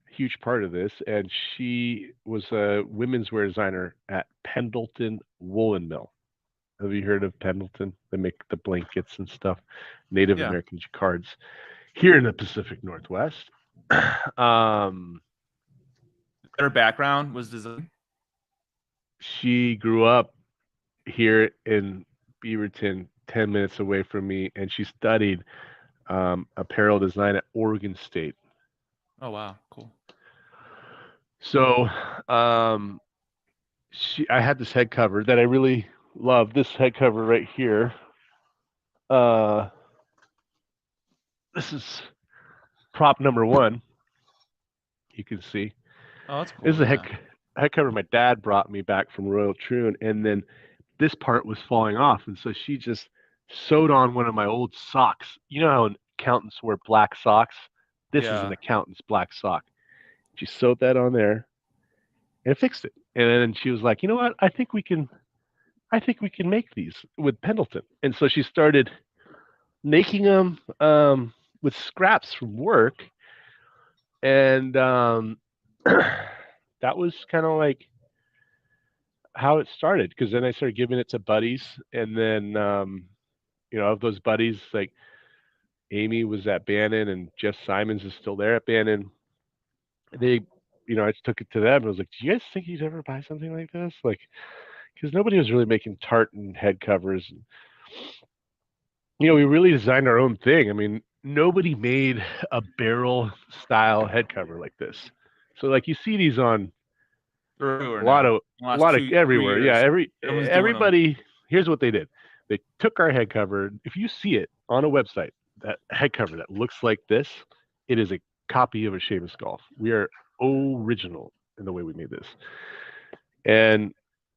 a huge part of this, and she was a women's wear designer at Pendleton Woolen Mill. Have you heard of Pendleton? They make the blankets and stuff, Native Yeah, American cards here in the Pacific Northwest. um, her background was design. she grew up here in Beaverton, 10 minutes away from me, and she studied apparel design at Oregon State. Oh wow, cool. So um, I had this head cover that I really love. This head cover right here. Uh, this is prop number 1. You can see Oh, that's this is cool. a Yeah. head cover my dad brought me back from Royal Troon, and then this part was falling off, and so she just sewed on one of my old socks. You know how accountants wear black socks? This is an Yeah. accountant's black sock. She sewed that on there and fixed it. And then she was like, "You know what? I think we can make these with Pendleton." And so she started making them with scraps from work, and that was kind of like how it started. Because then I started giving it to buddies, and then of those buddies, like Amy was at Bannon and Jeff Simons is still there at Bannon. They, I just took it to them and I was like, do you guys think you'd ever buy something like this? Like, because nobody was really making tartan head covers. We really designed our own thing. I mean, nobody made a barrel style head cover like this. So like you see these on Everywhere a lot now. of The a last lot of 2 3 everywhere. Yeah, years, everyone's doing them. everybody. Here's what they did. They took our head cover. If you see it on a website, that head cover that looks like this, it is a copy of a Seamus Golf. We are original in the way we made this, and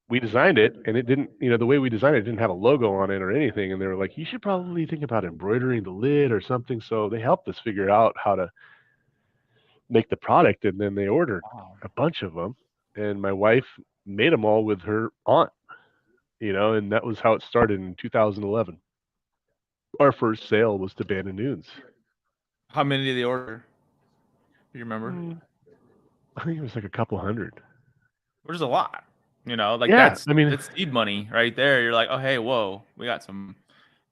we designed it, and it didn't. The way we designed it didn't have a logo on it or anything. And they were like, "You should probably think about embroidering the lid or something." So they helped us figure out how to make the product, and then they ordered Wow. a bunch of them, and my wife made them all with her aunt, and that was how it started in 2011. Our first sale was to Band of Noons. How many did they order? Do you remember? I think it was like a couple hundred. Which is a lot. Like Yeah, that's I mean, seed money right there. You're like, oh hey, whoa, we got some.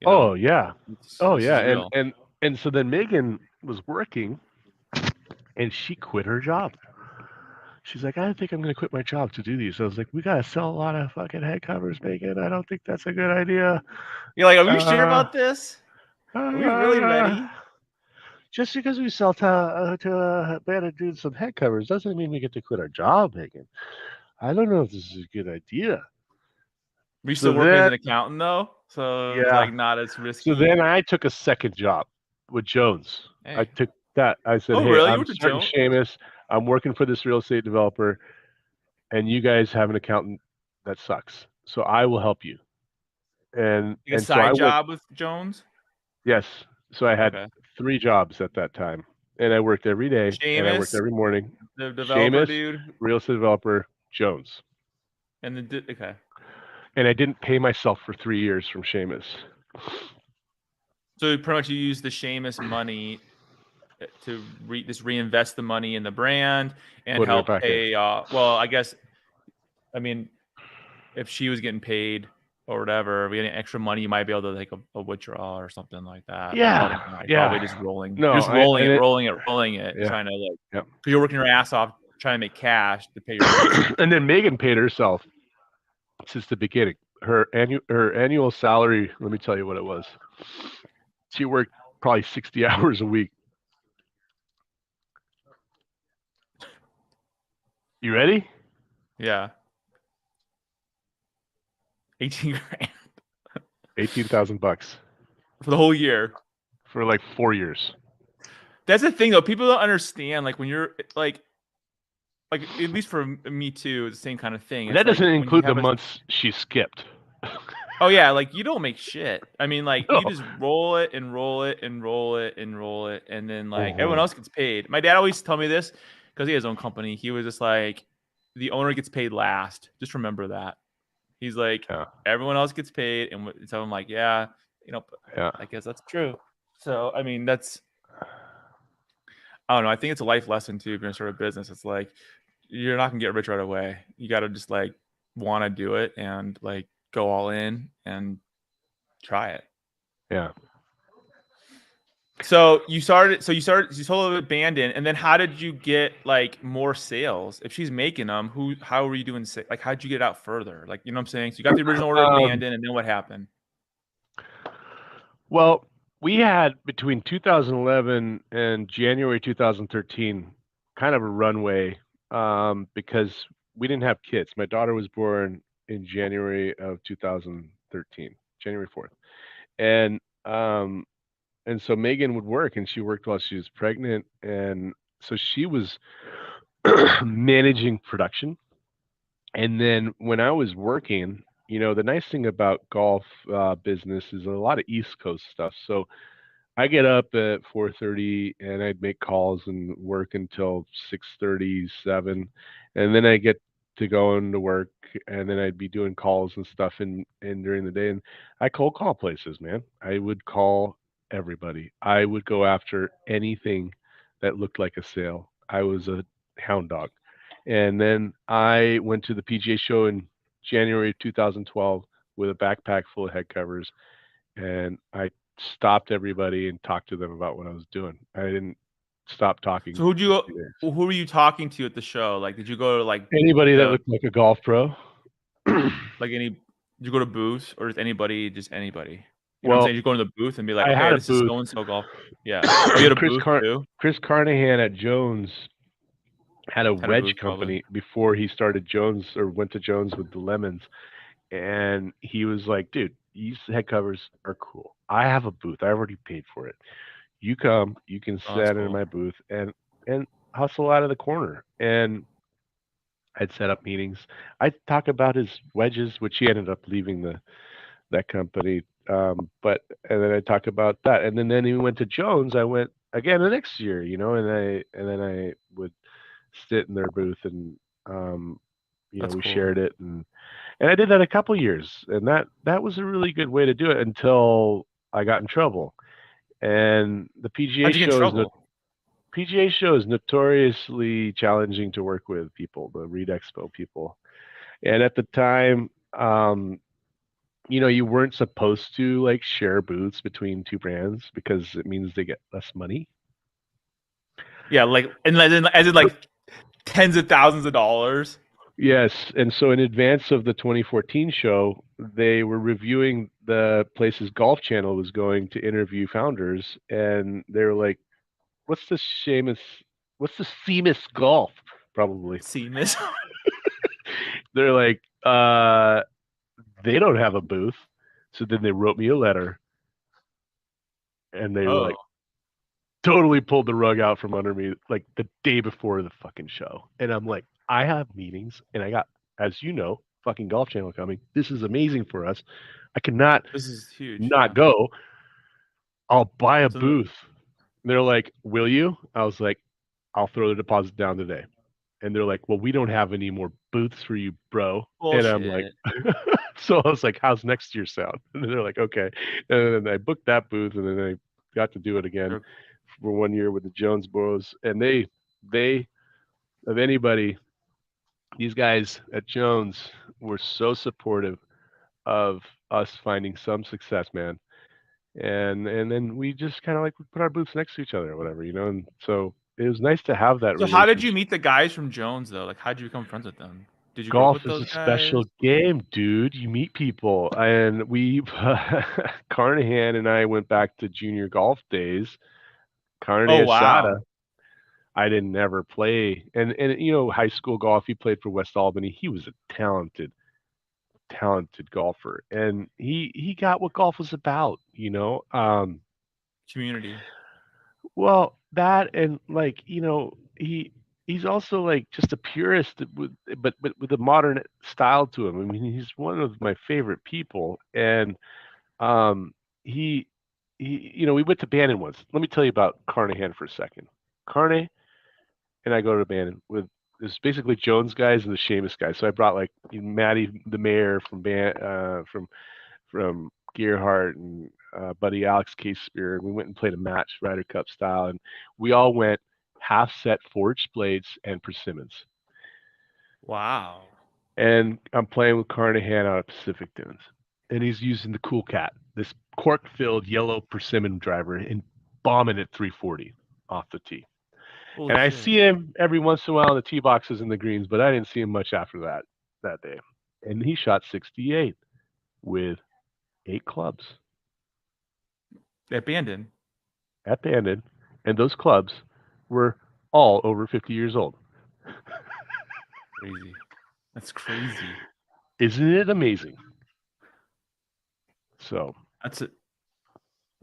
oh yeah, This is and real. so then Megan was working, and she quit her job. She's like, I think I'm going to quit my job to do these. I was like, we got to sell a lot of fucking head covers, Megan. I don't think that's a good idea. You're like, are we sure about this? Are we really Uh, ready? just because we sell to a band of dudes some head covers doesn't mean we get to quit our job, Megan. I don't know if this is a good idea. Were you So still working as then, an accountant though? So it's yeah. like not as So risky. then I took a second job with Jones. I Hey. took that. I said, Oh hey, really? You I'm went to starting Jones? Seamus. I'm working for this real estate developer, and you guys have an accountant that sucks. So I will help you. And Like a so I side went. job with Jones? Yes. So I had Okay. 3 jobs at that time, and I worked every day, and I worked Seamus, every morning. the developer Seamus, dude, real estate developer, Jones. and okay. And I didn't pay myself for 3 years from Seamus. So pretty much you use the Seamus money to just reinvest the money in the brand and Put it help back in. pay. Well, I mean, if she was getting paid or whatever, we had extra money, you might be able to take a withdrawal or something like that. But Yeah, probably not. Probably yeah. just rolling. No, You're just I rolling and it, it, rolling it, yeah, trying to like yeah. because you're working your ass off trying to make cash to pay your bills. And then Megan paid herself since the beginning. Her annual salary. Let me tell you what it was. She worked probably 60 hours a week. You ready? Yeah. 18 grand 18,000 bucks for the whole year. for like 4 years. That's the thing though. People don't understand like when you're like at least for me too, it's the same kind of thing. That It's like doesn't when you include the have a months she skipped. oh yeah, like you don't make shit. I mean, like No. you just roll it and roll it and roll it and roll it, and then like everyone Mhm. else gets paid. My dad always tell me this because he has his own company. He was just like, the owner gets paid last. Just remember that. He's like, Yeah. everyone else gets paid, and so I'm like, yeah, Yeah. I guess that's true. So I mean, I don't know. I think it's a life lesson too. If you're gonna start a business, it's like you're not gonna get rich right away. You got to just like want to do it and like go all in and try it. Yeah. So you sold it abandoned, and then how did you get like more sales? If she's making them, how were you doing? Like, how'd you get it out further? Like, you know what I'm saying? So you got the original order Um, abandoned, and then what happened? well, we had between 2011 and January 2013 kind of a runway because we didn't have kids. My daughter was born in January of 2013, January 4th. And so Megan would work, and she worked while she was pregnant, and so she was managing production. And then when I was working, the nice thing about golf business is a lot of East Coast stuff. So I get up at 4:30 and I'd make calls and work until 6:30, 7, and then I get to go into work, and then I'd be doing calls and stuff in during the day, and I cold call places, man. I would call everybody. I would go after anything that looked like a sale. I was a hound dog. And then I went to the PGA show in January of 2012 with a backpack full of head covers, and I stopped everybody and talked to them about what I was doing. I didn't stop talking So who'd for you 2 days. who were you talking to at the show? Like, did you go to Anybody that the looked like a golf pro. any? Did you go to booths or just anybody? Just anybody? You know what I'm Well, saying? You go to the booth and be like, I okay, had a this is booth. so and so golf. Yeah. Oh, you had a Chris booth too. Chris Carnahan at Jones had a Had a wedge booth probably. company before he started Jones or went to Jones with the Lemons, and he was like, "Dude, these head covers are cool. I have a booth. I already paid for it. You come, you can Oh, that's sit in cool. my booth and hustle out of the corner." And I'd set up meetings. I'd talk about his wedges, which he ended up leaving that company. But and then I talk about that, and then he went to Jones. I went again the next year, and then I would sit in their booth, and That's we cool. shared it, and I did that a couple years, and that was a really good way to do it until I got in trouble. And the How'd you get in trouble? PGA show is notoriously challenging to work with people, the Reed Expo people. And at the time, you weren't supposed to like share booths between two brands because it means they get less money. Yeah, like and as in like tens of thousands of dollars. Yes, and so in advance of the 2014 show, they were reviewing the places Golf Channel was going to interview founders, and they were like, "What's the Seamus? What's the Seamus Golf?" Probably. Seamus. They're like, they don't have a booth. So then they wrote me a letter, and they were Oh, like, totally pulled the rug out from under me like the day before the fucking show. And I'm like, I have meetings and I got, as you know, fucking Golf Channel coming. This is amazing for us. I cannot this is huge. not Yeah. go. I'll buy a So booth. And they're like, will you? I was like, I'll throw the deposit down today. And they're like, well, we don't have any more booths for you, bro. And I'm like, bullshit. so I was like, how's next year sound? And they're like, okay. And then I booked that booth, and then I got to do it again They're- for 1 year with the Jonesboros. And they, of anybody, these guys at Jones were so supportive of us finding some success, man. And then we just kind of like put our booths next to each other or whatever, And so it was nice to have that So how did you relationship. meet the guys from Jones though? Like, how'd you become friends with them? Did you grow up Golf with is those a guys? special game, dude. You meet people, and we Carnahan and I went back to junior golf days. Oh Carnahan wow. Shada, I didn't ever play, and high school golf. He played for West Albany. He was a talented golfer, and he got what golf was about. Community. Well, that and like he's also like just a purist but with a modern style to him. I mean, he's one of my favorite people, and um, he we went to Bannon once. Let me tell you about Carnahan for a second. Carney and I go to Bannon with it's basically Jones guys and the Seamus guys. So I brought like Matty the mayor from Gearhart and buddy Alex Case Spear. And we went and played a match, Ryder Cup style, and we all went half set forged blades and persimmons. Wow. And I'm playing with Carnahan out of Pacific Dunes, and he's using the Cool Cat, this cork-filled yellow persimmon driver, and bombing at 340 off the tee. Holy And I shit. see him every once in a while in the tee boxes and the greens, but I didn't see him much after that day. And he shot 68 with 8 clubs They abandoned. at Bandon, and those clubs were all over 50 years old. Crazy. That's crazy. Isn't it amazing? So, That's it.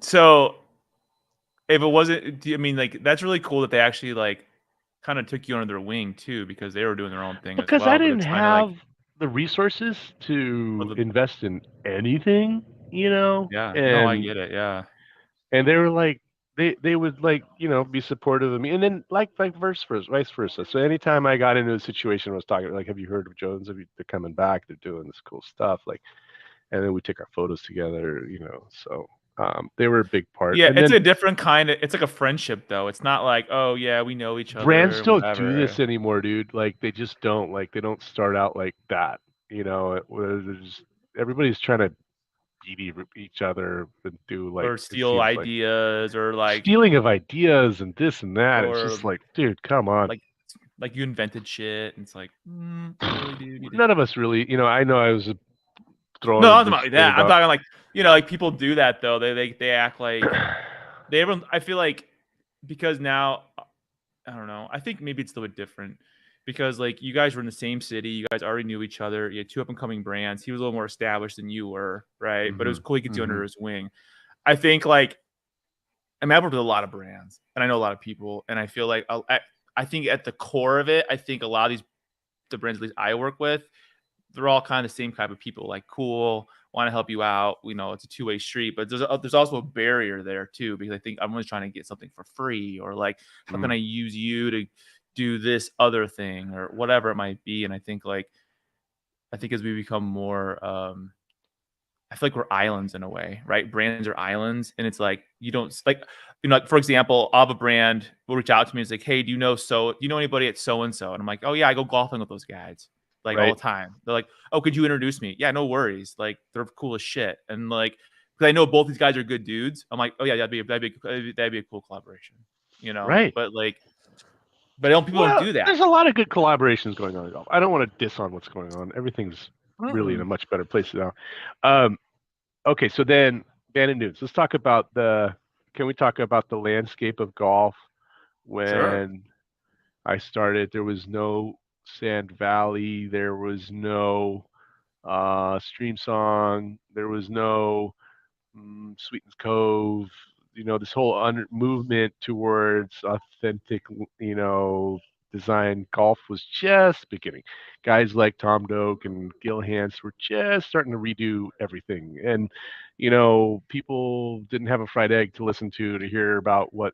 So if it wasn't, I mean, like that's really cool that they actually like kind of took you under their wing too, because they were doing their own thing as because I well. But didn't it's kind of like, have the resources for to the invest in anything, yeah, no, I and get it. Yeah. they were like they would like be supportive of me, and then like vice versa. So anytime I got into a situation, I was talking like, have you heard of Jones? They're coming back. They're doing this cool stuff. Like, and then we take our photos together. So they were a big part. Yeah, And it's then a different kind of, it's like a friendship though. It's not like, oh yeah, we know each brands other, don't do whatever. this anymore, dude. Like they just don't. Like they don't start out like that. Where there's everybody's trying to beat each other and do like or it steal seems like ideas, or like, stealing of ideas and this and that. It's or just like, dude, come on. like you invented shit, and it's like, really, dude, you did. None of us really, I know I was throwing No, a I'm big not like spin that. I'm about. talking like, like people do that though. They act like everyone. I feel like because now, I don't know. I think maybe it's a little bit different because like you guys were in the same city. You guys already knew each other. You had two up and coming brands. He was a little more established than you were, right? But it was Hmm. cool. He gets you Hmm. under his wing. I think like I mean, I've worked with a lot of brands, and I know a lot of people, and I feel like I think at the core of it, I think a lot of the brands at least I work with, they're all kind of the same type of people, like cool, want to help you out. It's a two-way street, but there's also a barrier there too, because I think everyone's trying to get something for free, or like, how can I use you to do this other thing, or whatever it might be. And I think as we become more, I feel like we're islands in a way, right? Brands are islands, and it's like you don't like, like for example, I'll have a brand will reach out to me and it's like, hey, do you know anybody at so and so? And I'm like, oh yeah, I go golfing with those guys like all Right. the time. They're like, oh, could you introduce me? Yeah, no worries. Like they're cool as shit, and like because I know both these guys are good dudes. I'm like, oh yeah, that'd be a cool collaboration, Right. But people don't Well, do that. there's a lot of good collaborations going on in golf. I don't want to diss on what's going on. Everything's really in a Mm-mm. much better place now. Um, okay, so then Bannon Dunes. Let's talk about the. Can we talk about the landscape of golf Sure. when I started? There was no Sand Valley. There was no Stream Song. There was no Sweetens Cove. This whole movement towards authentic, design golf was just beginning. Guys like Tom Doak and Gil Hanse were just starting to redo everything, and people didn't have a fried egg to listen to hear about what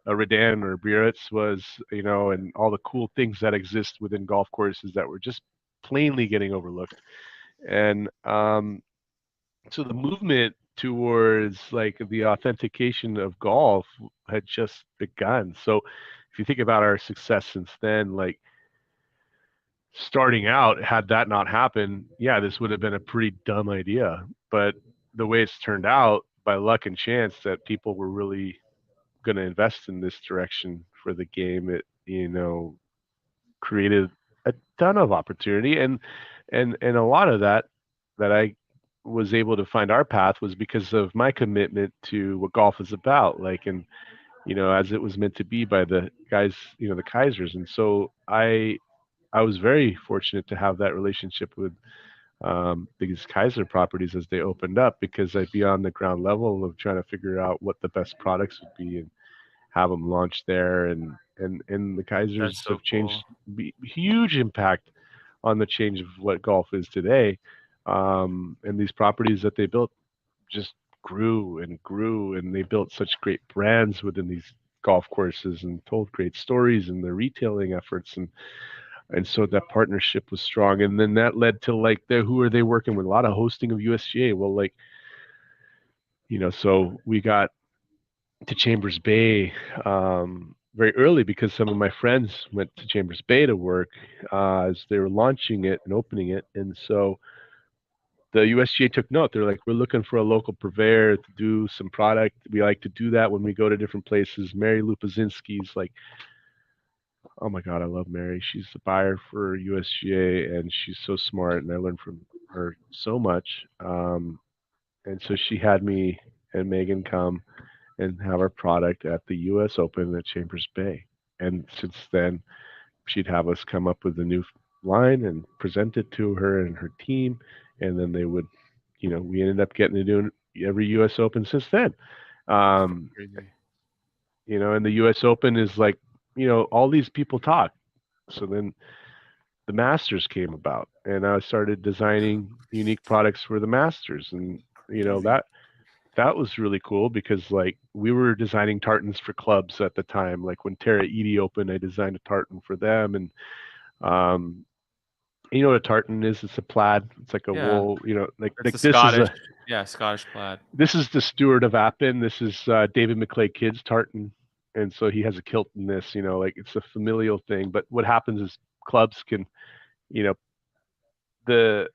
a Redan or Biarritz was, and all the cool things that exist within golf courses that were just plainly getting overlooked. And so the movement towards like the authentication of golf had just begun. So if you think about our success since then, like starting out, had that not happened, yeah, this would have been a pretty dumb idea. But the way it's turned out, by luck and chance, that people were really going to invest in this direction for the game, it created a ton of opportunity, and a lot of that I was able to find our path was because of my commitment to what golf is about, like, and as it was meant to be by the guys, the Kaisers. And so I was very fortunate to have that relationship with these Kaiser properties as they opened up, because I'd be on the ground level of trying to figure out what the best products would be and have them launch there. And the That's Kaisers so have changed, cool. huge impact on the change of what golf is today. And these properties that they built just grew and grew, and they built such great brands within these golf courses and told great stories in their retailing efforts. And so that partnership was strong, and then that led to like who are they working with? A lot of hosting of USGA. Well, like, so we got to Chambers Bay very early because some of my friends went to Chambers Bay to work as they were launching it and opening it. And so the USGA took note. They're like, we're looking for a local purveyor to do some product. We like to do that when we go to different places. Mary Lupazinski's like, oh my God, I love Mary. She's the buyer for USGA, and she's so smart, and I learned from her so much. And so she had me and Megan come and have our product at the U.S. Open at Chambers Bay. And since then, she'd have us come up with a new line and present it to her and her team, and then they would, we ended up getting to do every U.S. Open since then. Um, Crazy. and the U.S. Open is like, all these people talk. So then the Masters came about, and I started designing unique products for the Masters, and Crazy. that was really cool because like we were designing tartans for clubs at the time. Like when Terra Edie opened, I designed a tartan for them, and um, you know what a tartan is? It's a plaid. It's like a Yeah. wool. It's Like the Scottish, yeah, Scottish plaid. this is the Stewart of Appin. This is David McClay Kidd's tartan, and so he has a kilt in this. Like it's a familial thing. But what happens is clubs can, you know, the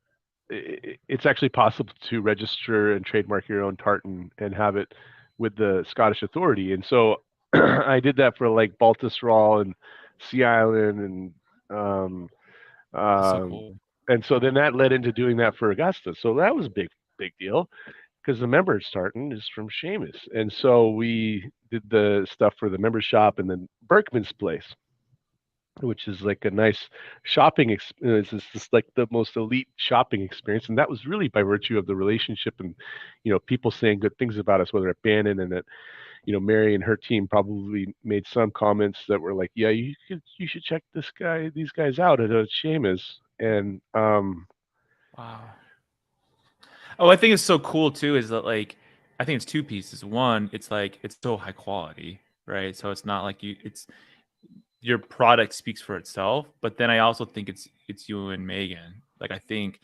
it's actually possible to register and trademark your own tartan and have it with the Scottish authority. And so I did that for like Baltusrol and Sea Island um, That's so um, cool. and so then that led into doing that for Augusta. So that was a big deal because the members tartan is from Seamus. And so we did the stuff for the member shop and then Berkman's place, which is like a nice shopping experience. It's just like the most elite shopping experience, and that was really by virtue of the relationship and people saying good things about us, whether at Bannon and that Mary and her team probably made some comments that were like, yeah, you should check these guys out at Seamus. And Wow. Oh, I think it's so cool too is that like I think it's two pieces. One, it's like it's so high quality, right? So it's not like it's your product speaks for itself, but then I also think it's you and Megan. Like I think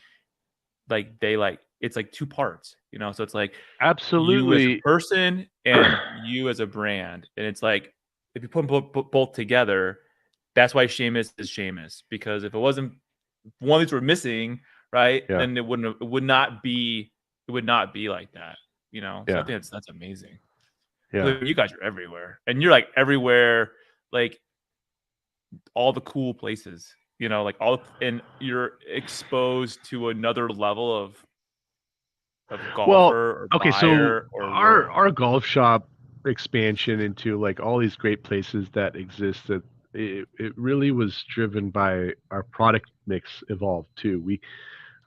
like they like it's like two parts, so it's like you as a absolutely. person and you as a brand. And it's like if you put them both together, that's why Seamus is Seamus. Because if it wasn't one of these were missing, right, Yeah, then it would not be like that, So I yeah, think that's amazing. yeah. Like, you guys are everywhere, and you're like everywhere, like all the cool places, like and you're exposed to another level of Well, golfer or okay, so buyer or world. our golf shop expansion into like all these great places that exist, that it really was driven by our product mix evolved too.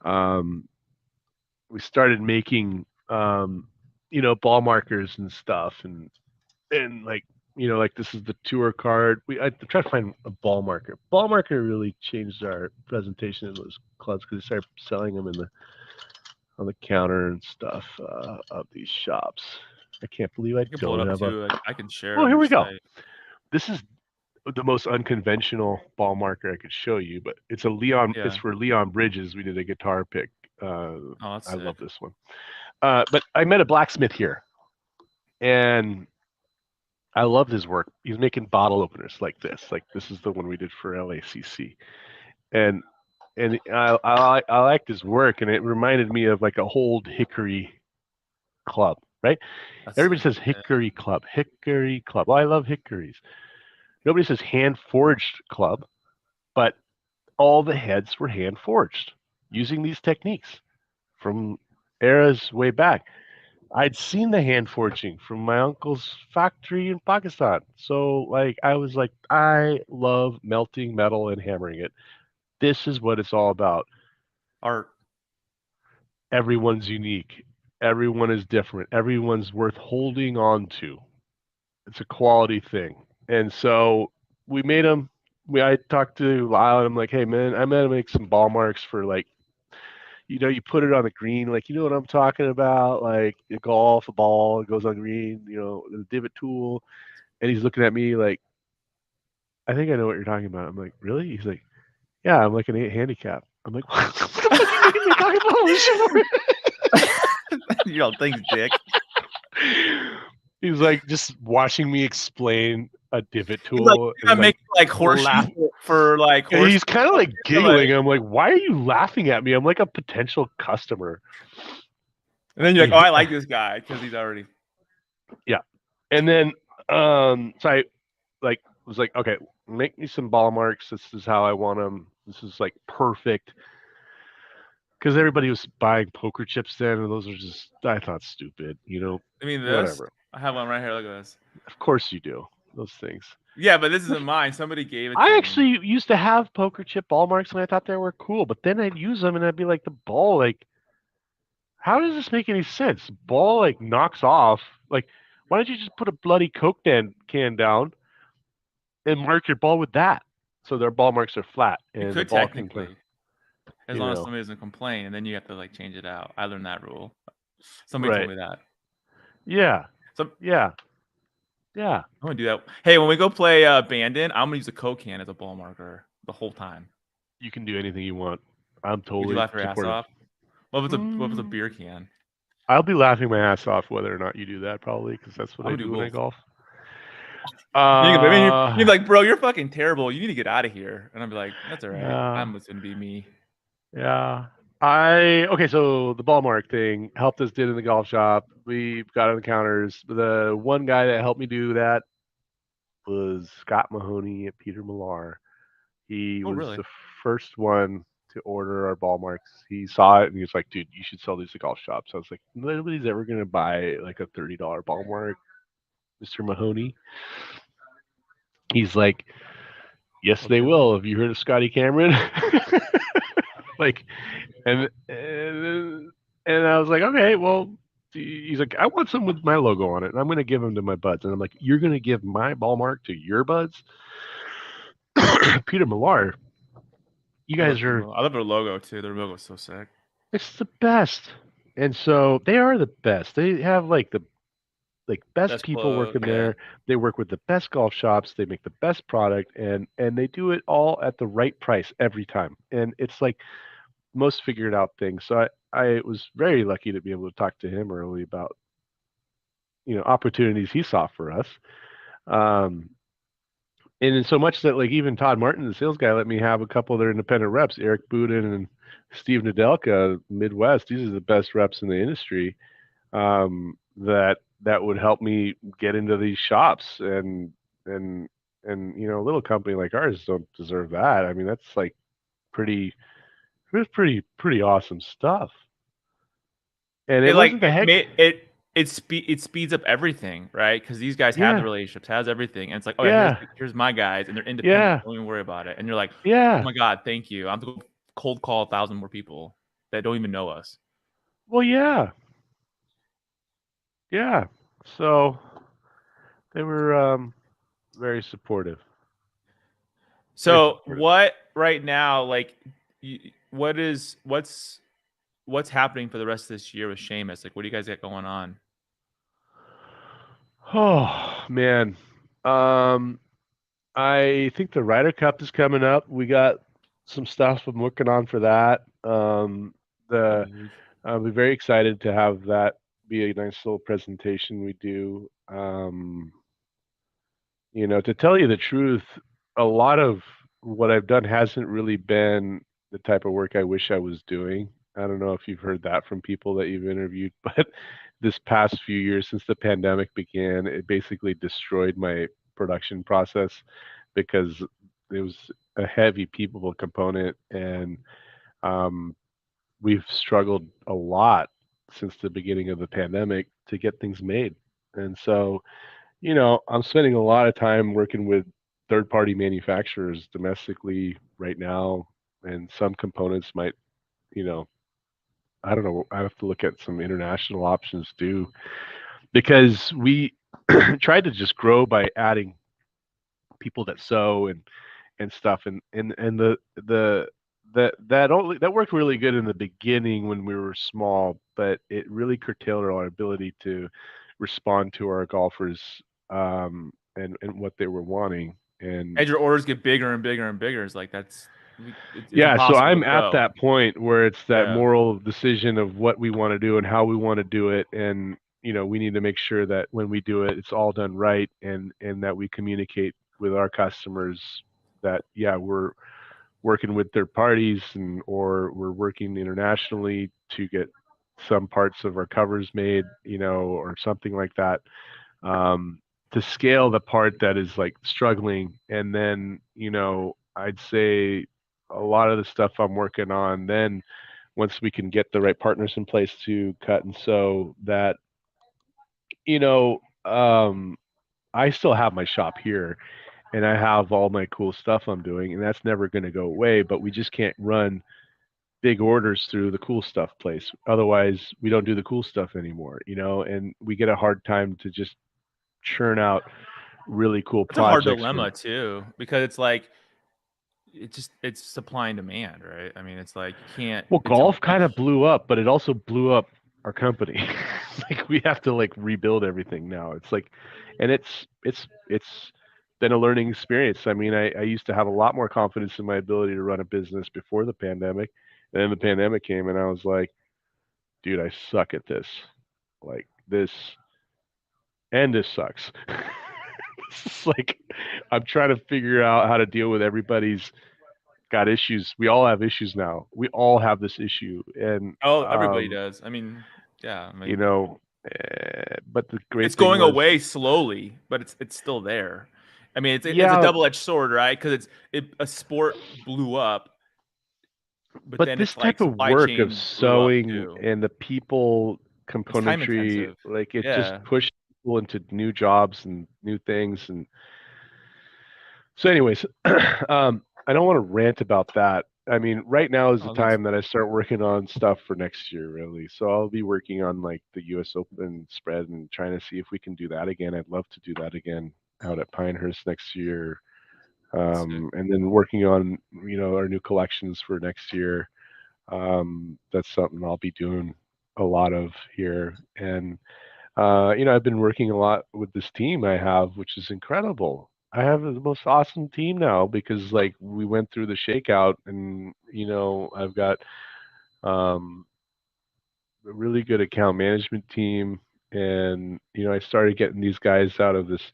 Um we started making ball markers and stuff, and like like this is the tour card. I tried to find a ball marker. Ball marker really changed our presentation in those clubs because they started selling them on the counter and stuff of these shops. I can't believe I I can pull it don't up have a. too. Like I can share Oh, on here your we go. site. This is the most unconventional ball marker I could show you, but it's a Leon. It's Yeah. for Leon Bridges. We did a guitar pick. Oh, that's I sick. love this one. But I met a blacksmith here, and I loved his work. He's making bottle openers like this. Like this is the one we did for LACC, and I liked his work, and it reminded me of like a old hickory club, right? That's Everybody sick. says Yeah. hickory club, hickory club. Well, I love hickories. Nobody says hand forged club, but all the heads were hand forged using these techniques from eras way back. I'd seen the hand forging from my uncle's factory in Pakistan. So like I was like, I love melting metal and hammering it. This is what it's all about. Art. Everyone's unique. Everyone is different. Everyone's worth holding on to. It's a quality thing. And so we made them. I talked to Lyle and I'm like, hey man, I'm gonna make some ball marks for like, you put it on the green, like you know what I'm talking about, like a golf, a ball, it goes on green, the divot tool. And he's looking at me like, I think I know what you're talking about. I'm like, really? He's like, yeah, I'm like an 8 handicap. I'm like, what the fuck are you making me talk about this shit for? Thanks, Dick. He was like just watching me explain a divot He's like, tool you're and gonna like make like horseshoes laugh. for like And horse. he's kind of like Like, giggling. I'm like, why are you laughing at me? I'm like a potential customer. and then you're like, oh, I like this guy because he's already. Yeah. And then so I like was like, okay, make me some ball marks. This is how I want them. This is like perfect. Because everybody was buying poker chips then, and those are just, I thought, stupid, I mean, this. whatever. I have one right here. Look at this. Of course you do those things. Yeah, but this isn't mine. Somebody gave it to I me. actually used to have poker chip ball marks, and I thought they were cool. But then I'd use them, and I'd be like, the ball, like, how does this make any sense? Ball like knocks off. Like, why don't you just put a bloody Coke can down and mark your ball with that, so their ball marks are flat You and the could ball can play. technically, as You long as know, somebody doesn't complain, and then you have to like change it out. I learned that rule. Somebody told right? me that. Yeah, So yeah, yeah. I'm gonna do that. Hey, when we go play Bandon, I'm gonna use a Coke can as a ball marker the whole time. You can do anything you want. I'm Would you totally laugh your ass supportive. off? What was a beer can? I'll be laughing my ass off whether or not you do that, probably, because that's what I'm I gonna do do when I both. golf. You're like, bro, you're fucking terrible. You need to get out of here. And I'll be like, that's all right. Yeah, I'm just gonna be me. yeah. So the ball mark thing helped us did in the golf shop. We got on the counters. The one guy that helped me do that was Scott Mahoney at Peter Millar. He Oh, was really? the first one to order our ball marks. He saw it and he was like, "Dude, you should sell these to golf shops." I was like, "Nobody's ever gonna buy like a $30 ball mark, Mr. Mahoney." He's like, "Yes, they Okay. will. Have you heard of Scotty Cameron?" like, and I was like, "Okay, well." He's like, "I want some with my logo on it, and I'm going to give them to my buds." And I'm like, "You're going to give my ball mark to your buds?" Peter Millar, you I love guys Peter are Millar. I love their logo too. Their logo is so sick. it's the best. And so they are the best. They have like the best Best people clothes. working Yeah. there. They work with the best golf shops. They make the best product and they do it all at the right price every time. And it's like most figured out things. So I was very lucky to be able to talk to him early about, opportunities he saw for us. Um, and in so much that like even Todd Martin, the sales guy, let me have a couple of their independent reps, Eric Budin and Steve Nadelka, Midwest. These are the best reps in the industry. That would help me get into these shops and a little company like ours don't deserve that. I mean, that's like pretty it's pretty awesome stuff. And it It like wasn't the heck. it speeds up everything, right? Because these guys have the Yeah, relationships, has everything, and it's like, oh yeah, yeah, here's my guys, and they're independent. yeah. Don't even worry about it. And you're like, oh Yeah. my god, thank you. I'm to go cold call 1,000 more people that don't even know us. Well, yeah, yeah. So they were very supportive. Very So supportive. what right now, like, what's happening for the rest of this year with Seamus? Like, what do you guys got going on? Oh man. Um I think the Ryder Cup is coming up. We got some stuff I'm working on for that. The Huge. I'll be very excited to have that be a nice little presentation we do. To tell you the truth, a lot of what I've done hasn't really been the type of work I wish I was doing. I don't know if you've heard that from people that you've interviewed, but this past few years since the pandemic began, it basically destroyed my production process because it was a heavy people component and um, we've struggled a lot since the beginning of the pandemic to get things made. And so I'm spending a lot of time working with third-party manufacturers domestically right now, and some components might, you know, I don't know. I have to look at some international options too, because we tried to just grow by adding people that sew and stuff, and that worked really good in the beginning when we were small, but it really curtailed our ability to respond to our golfers and what they were wanting. And As your orders get bigger and bigger and bigger, it's like it's yeah, so impossible I'm to at grow. that point where it's that Yeah. moral decision of what we want to do and how we want to do it, and we need to make sure that when we do it, it's all done right, and that we communicate with our customers that yeah, we're working with third parties or we're working internationally to get some parts of our covers made, or something like that, um, to scale the part that is like struggling. And then, I'd say a lot of the stuff I'm working on, then once we can get the right partners in place to cut and sew that, you know, um, I still have my shop here and I have all my cool stuff I'm doing, and that's never going to go away. But we just can't run big orders through the cool stuff place. Otherwise, we don't do the cool stuff anymore, and we get a hard time to just churn out really cool It's a hard projects from. dilemma too, because it's like it's supply and demand, right? I mean, it's like you can't. Well, It's a golf kind of blew up, but it also blew up our company. Like we have to like rebuild everything now. It's like, and it's been a learning experience. I mean, I used to have a lot more confidence in my ability to run a business before the pandemic, and then the pandemic came, and I was like, dude, I suck at this. Like this, and this sucks. It's like I'm trying to figure out how to deal with everybody's got issues. We all have issues now. We all have this issue, and Oh, everybody does. I mean, yeah. I you mean, know, but the it's great thing going was, away slowly, but it's still there. I mean, it's a yeah, double-edged sword, right? Because a sport blew up, but but then this it's like type of supply work of chain blew up sewing too. and the people It's time componentry, intensive. like it just Yeah. pushed people into new jobs and new things. And so, anyways, I don't want to rant about that. I mean, right now is the Oh, thanks. time that I start working on stuff for next year, really. So I'll be working on like the U.S. Open spread and trying to see if we can do that again. I'd love to do that again out at Pinehurst next year. That's sick. And then working on, our new collections for next year. That's something I'll be doing a lot of here. And I've been working a lot with this team I have, which is incredible. I have the most awesome team now because like we went through the shakeout, and I've got um, a really good account management team, and I started getting these guys out of this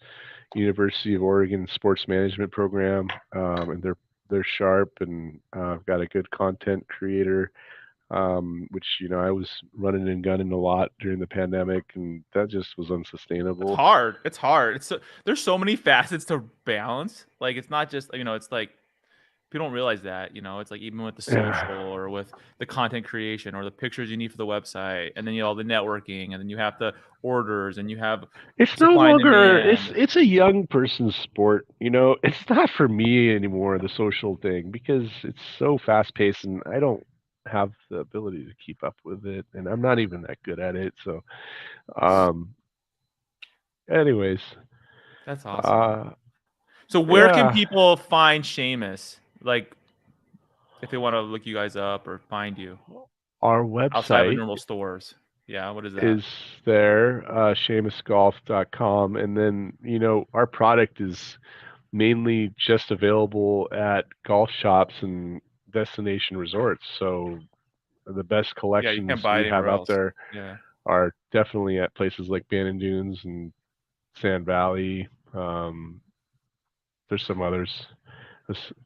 University of Oregon sports management program, and they're sharp, and I've got a good content creator, which I was running and gunning a lot during the pandemic, and that just was It's unsustainable. hard. It's hard. There's so many facets to balance. Like it's not just it's like people don't realize that it's like even with the social Yeah. or with the content creation or the pictures you need for the website, and then all the networking, and then you have the orders, and you have It's no supply and longer demand. it's a young person's sport, It's not for me anymore, the social thing, because it's so fast paced and I don't have the ability to keep up with it, and I'm not even that good at it. So, um anyways, That's awesome. uh So where can yeah, people find Seamus? Like if they want to look you guys up or find you our outside of the website normal stores. Yeah, what is that? is there, seamusgolf.com, and then, our product is mainly just available at golf shops and destination resorts. So the best Yeah, you collections can't buy we it have anywhere out else. there Yeah. are definitely at places like Bannon Dunes and Sand Valley. There's some others,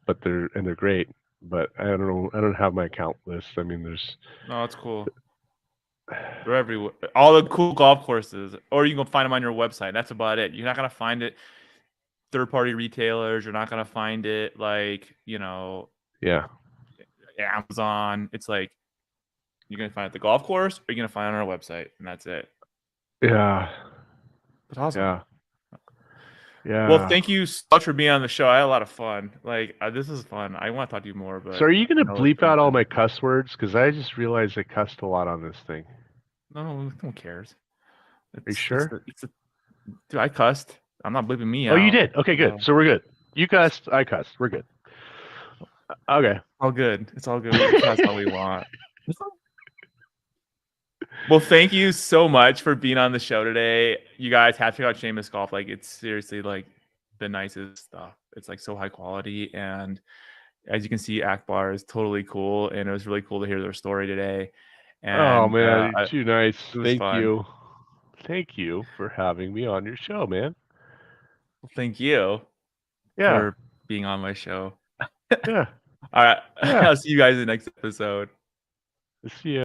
but they're great. But I don't know. I don't have my account list. I mean, there's No, it's cool. They're everywhere. All the cool golf courses, or you can find them on your website. That's about it. You're not gonna find it third-party retailers. You're not gonna find it like yeah, Amazon. It's like you're gonna find it at the golf course, or you're gonna find it on our website, and that's it. yeah, But awesome. yeah, Well, yeah. thank you so much for being on the show. I had a lot of fun. Like this is fun. I want to talk to you more, So but are you gonna I know it's bleep been out all busy. my cuss words? Because I just realized I cussed a lot on this thing. No, no one cares. Are you It's sure? a, it's a dude. I cussed. I'm not bleeping me Oh, you out. did. Okay, good. So So we're good. You cussed. I cussed. We're good. Okay. all good. It's all good. We can cuss all we want. Well, thank you so much for being on the show today. You guys have to check out Seamus Golf. Like, it's seriously like the nicest stuff. It's like so high quality, and as you can see, Akbar is totally cool, and it was really cool to hear their story today. Oh And man, you're too nice. it was Thank fun. you. Thank you for having me on your show, man. Well, thank you Yeah. for being on my show. Yeah. All right, Yeah. I'll see you guys in the next episode. See ya.